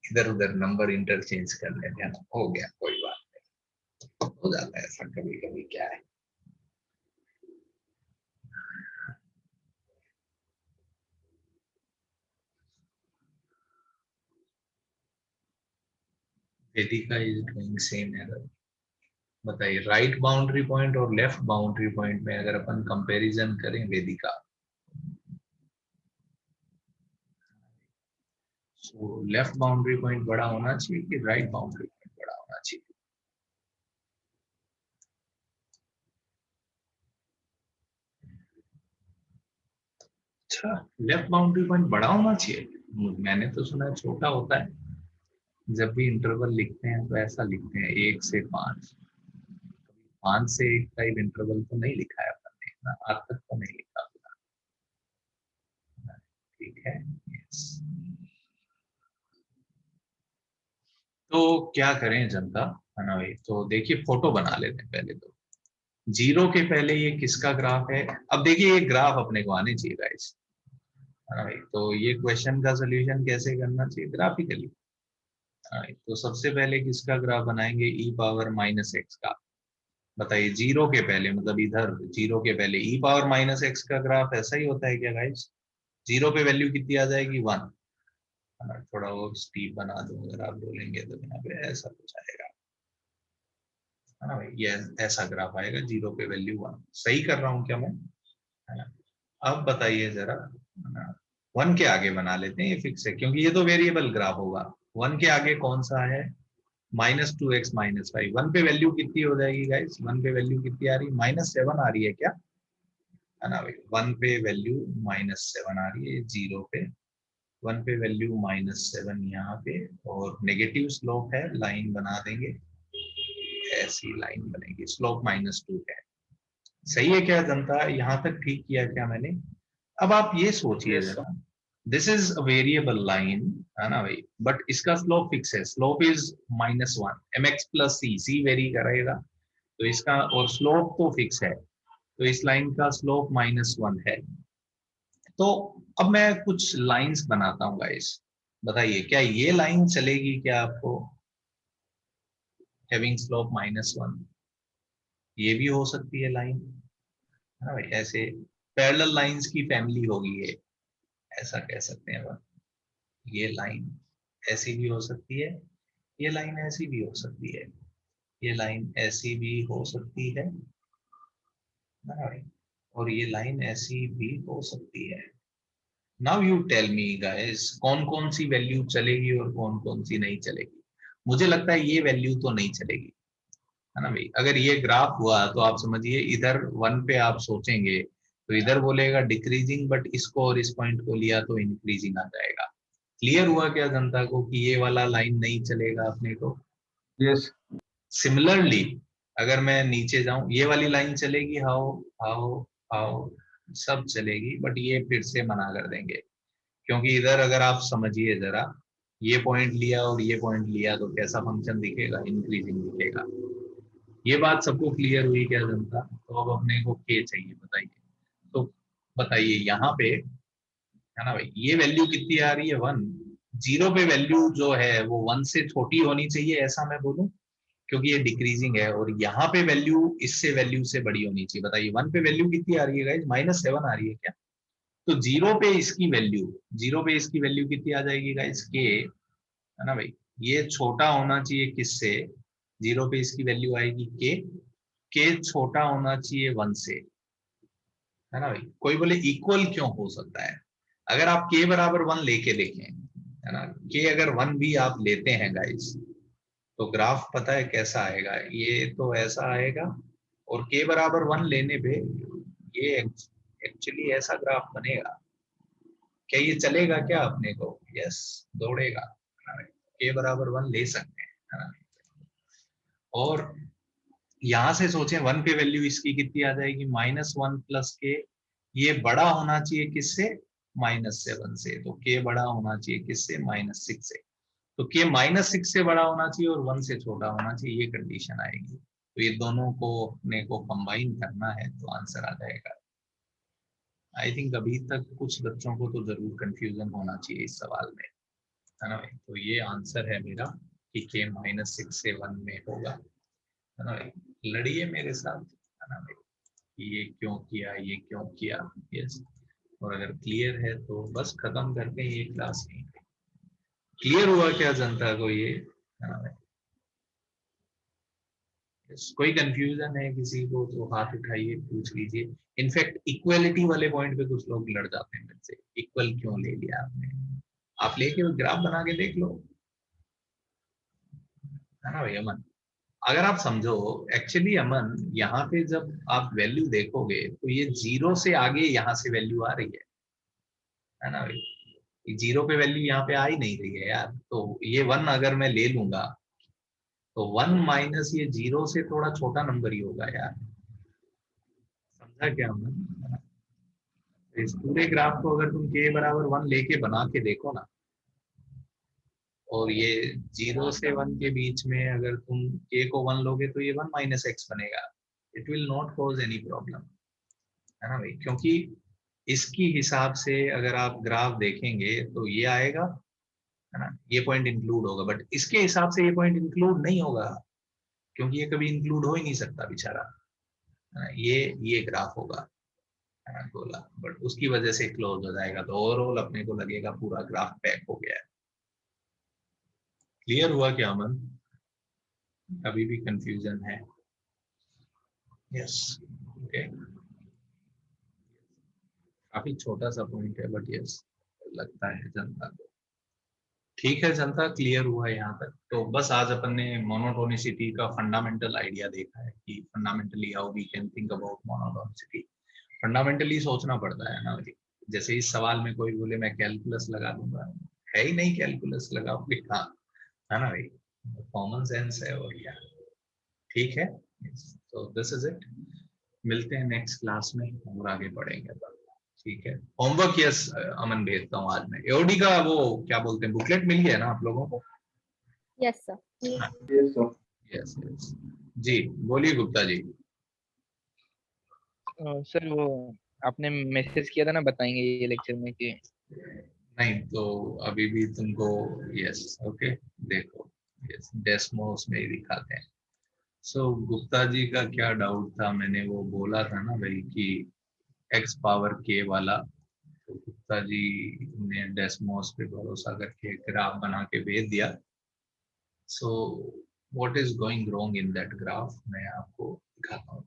इधर उधर नंबर इंटरचेंज कर लेते हैं, हो गया कोई बात नहीं, हो जाता है ऐसा कभी कभी, क्या है। वेदिका इज डूइंग सेम एरर। बताइए राइट बाउंड्री पॉइंट और लेफ्ट बाउंड्री पॉइंट में अगर अपन कंपैरिजन करें वेदिका, तो लेफ्ट बाउंड्री पॉइंट बड़ा होना चाहिए कि राइट बाउंड्री पॉइंट बड़ा होना चाहिए? अच्छा, लेफ्ट बाउंड्री पॉइंट बड़ा होना चाहिए? मैंने तो सुना है छोटा होता है। जब भी इंटरवल लिखते हैं तो ऐसा लिखते हैं 1 से 5, 5 से 1 टाइप इंटरवल तो नहीं लिखा है अपन ने ना, आज तक तो नहीं लिखा होगा। ठीक है, यस। तो क्या करें जनता, है ना भाई? तो देखिए फोटो बना लेते हैं पहले तो। 0 के पहले ये किसका ग्राफ है? अब देखिए ये ग्राफ अपने को आने चाहिए गाइस, है ना भाई? तो ये क्वेश्चन का सोल्यूशन कैसे करना चाहिए? ग्राफिकली। तो सबसे पहले किसका ग्राफ बनाएंगे? e पावर माइनस एक्स का। बताइए 0 के पहले, मतलब इधर 0 के पहले e पावर माइनस एक्स का ग्राफ ऐसा ही होता है क्या गाइस? 0 पे वैल्यू कितनी आ जाएगी? 1। थोड़ा और स्टीप बना दूं अगर आप बोलेंगे तो, यहाँ पे ऐसा कुछ आएगा, है ना भाई? ये ऐसा ग्राफ आएगा, 0 पे वैल्यू 1। सही कर रहा हूँ क्या मैं? है ना? अब बताइए जरा, 1 के आगे बना लेते हैं, ये फिक्स है क्योंकि ये तो वेरिएबल ग्राफ होगा। 1 के आगे कौन सा है? -2x -5। 1 पे वैल्यू कितनी हो जाएगी गाइस? 1 पे वैल्यू कितनी आ रही है? -7 आ रही है क्या, है ना भाई? 1 पे वैल्यू -7 आ रही है 0 पे। 1 पे वैल्यू -7 यहाँ पे, और नेगेटिव स्लोप है, लाइन बना देंगे, ऐसी लाइन बनेगी, स्लोप -2 है। सही है क्या जनता? यहाँ तक ठीक किया क्या मैंने? अब आप ये सोचिए जरा, this is a variable line, है ना भाई? बट इसका स्लोप फिक्स है, slope is -1 mx + c very करेगा, तो इसका, और स्लोप तो फिक्स है, तो इस लाइन का स्लोप -1 है। तो अब मैं कुछ लाइंस बनाता हूँ गाइस, बताइए क्या ये लाइन चलेगी क्या आपको? हैविंग स्लोप -1, ये भी हो सकती है लाइन, है ना भाई? ऐसे पैरेलल लाइंस की फैमिली होगी ये, ऐसा कह सकते हैं। ये लाइन ऐसी भी हो सकती है, ये लाइन ऐसी भी हो सकती है, ये लाइन ऐसी भी हो सकती है, और ये लाइन ऐसी भी हो सकती है। Now you tell me guys, कौन कौन सी वैल्यू चलेगी और कौन कौन सी नहीं चलेगी? मुझे लगता है ये वैल्यू तो नहीं चलेगी, है ना भाई? अगर ये ग्राफ हुआ तो आप समझिए इधर 1 पे आप सोचेंगे तो इधर बोलेगा डिक्रीजिंग, बट इसको और इस पॉइंट को लिया तो इंक्रीजिंग आ जाएगा। क्लियर हुआ क्या जनता को कि ये वाला लाइन नहीं चलेगा अपने को? यस। सिमिलरली अगर मैं नीचे जाऊं, ये वाली लाइन चलेगी, हाउ हाउ हाउ, सब चलेगी, बट ये फिर से मना कर देंगे, क्योंकि इधर अगर आप समझिए जरा, ये पॉइंट लिया और ये पॉइंट लिया तो कैसा फंक्शन दिखेगा? इंक्रीजिंग दिखेगा। ये बात सबको क्लियर हुई क्या जनता? तो अब अपने को के चाहिए, बताइए। तो बताइए यहाँ पे, है ना भाई, ये वैल्यू कितनी आ रही है? 1। 0 पे वैल्यू जो है वो 1 से छोटी होनी चाहिए, ऐसा मैं बोलूं, क्योंकि ये डिक्रीजिंग है, और यहाँ पे वैल्यू इससे वैल्यू से बड़ी होनी चाहिए। बताइए 1 पे वैल्यू कितनी आ रही है गाइस? -7 आ रही है क्या? तो 0 पे इसकी वैल्यू, 0 पे इसकी वैल्यू कितनी आ जाएगी गाइस? के, है ना भाई? ये छोटा होना चाहिए किससे? 0 पे इसकी वैल्यू आएगी के छोटा होना चाहिए 1 से, है ना भाई? कोई बोले इक्वल क्यों हो सकता है? अगर आप के बराबर 1 लेके देखें, है ना, के अगर 1 भी आप लेते हैं गाइस, तो ग्राफ पता है कैसा आएगा? ये तो ऐसा आएगा, और के बराबर 1 लेने पे ये एक्चुअली ऐसा ग्राफ बनेगा। क्या ये चलेगा क्या अपने को? यस, दौड़ेगा। के बराबर 1 ले सकते हैं, है ना? और यहां से सोचें 1 पे वैल्यू इसकी कितनी आ जाएगी? -1 + के, ये बड़ा होना चाहिए किससे? -7 से। तो के बड़ा होना चाहिए किससे? -6 से। तो के -6 से बड़ा होना चाहिए और 1 से छोटा होना चाहिए, ये कंडीशन आएगी। तो ये दोनों को अपने को कंबाइन करना है तो आंसर आ जाएगा। आई थिंक अभी तक कुछ बच्चों को तो जरूर कंफ्यूजन होना चाहिए इस सवाल में, है ना भाई? तो ये आंसर है मेरा कि के -6 से 1 में होगा, है ना भाई? लड़िए मेरे साथ, है ना भाई? ये क्यों किया, ये क्यों किया? यस। और अगर क्लियर है तो बस खत्म करके ये क्लास नहीं। क्लियर हुआ क्या जनता को ये, है ना भाई? कोई कंफ्यूजन है किसी को तो हाथ उठाइए, पूछ लीजिए। इनफैक्ट इक्वलिटी वाले पॉइंट पे कुछ लोग लड़ जाते हैं मेरे से, इक्वल क्यों ले लिया आपने? आप लेके ग्राफ बना के देख लो, है ना भाई अमन? अगर आप समझो, एक्चुअली अमन, यहाँ पे जब आप वैल्यू देखोगे तो ये 0 से आगे यहाँ से वैल्यू आ रही है ना भाई? जीरो पे वैल्यू यहाँ पे आ ही नहीं रही है यार, तो ये 1 अगर मैं ले लूंगा तो 1 माइनस ये 0 से थोड़ा छोटा नंबर ही होगा यार, समझा क्या हमने? इस पूरे ग्राफ को अगर तुम k बराबर 1 लेके बना के देखो ना, और ये 0 से 1 के बीच में अगर तुम k को 1 लोगे तो ये 1 माइनस एक्स बनेगा, it will not cause any problem, है ना भाई? क्योंकि इसकी हिसाब से अगर आप ग्राफ देखेंगे तो ये आएगा, है ना, ये पॉइंट इंक्लूड होगा, बट इसके हिसाब से ये पॉइंट इंक्लूड नहीं होगा, क्योंकि ये कभी इंक्लूड हो ही नहीं सकता बेचारा, है ना? ये ग्राफ होगा, है ना, गोला, बट उसकी वजह से क्लोज हो जाएगा, तो ओवरऑल अपने को लगेगा पूरा ग्राफ पैक हो गया है। क्लियर हुआ क्या अमन? अभी भी कंफ्यूजन है? यस, ओके, काफी छोटा सा पॉइंट है, बट यस लगता है जनता को। ठीक है जनता, क्लियर हुआ यहाँ तक? तो बस आज अपन ने मोनोटोनिसिटी का फंडामेंटल आइडिया देखा है कि fundamentally how we can think about monotonicity. Fundamentally सोचना पड़ता है ना भाई, जैसे इस सवाल में कोई बोले मैं कैलकुलस लगा दूंगा, है ही नहीं कैलकुलस लगाओगे कहाँ, है ना भाई? कॉमन सेंस है और क्या। ठीक है, तो दिस इज इट, मिलते हैं नेक्स्ट क्लास में और आगे बढ़ेंगे। ठीक है, होमवर्क यस अमन भेजता हूँ आज मैं। एओडी का वो क्या बोलते हैं, बुकलेट मिल गया ना आप लोगों को? Yes sir. यस यस जी, बोलिए गुप्ता जी। सर वो आपने मैसेज किया था ना, बताएंगे ये लेक्चर में कि नहीं तो अभी भी तुमको यस ओके, देखो यस डेस्मोस में ही दिखाते हैं। सो गुप्ता जी का क्या डाउट था, मैंने वो बोला था ना भाई कि x पावर k वाला, तो गुप्ता जी ने डेस्मोस पे भरोसा करके ग्राफ बना के भेज दिया। So what is going wrong in that graph, मैं आपको दिखाता हूँ।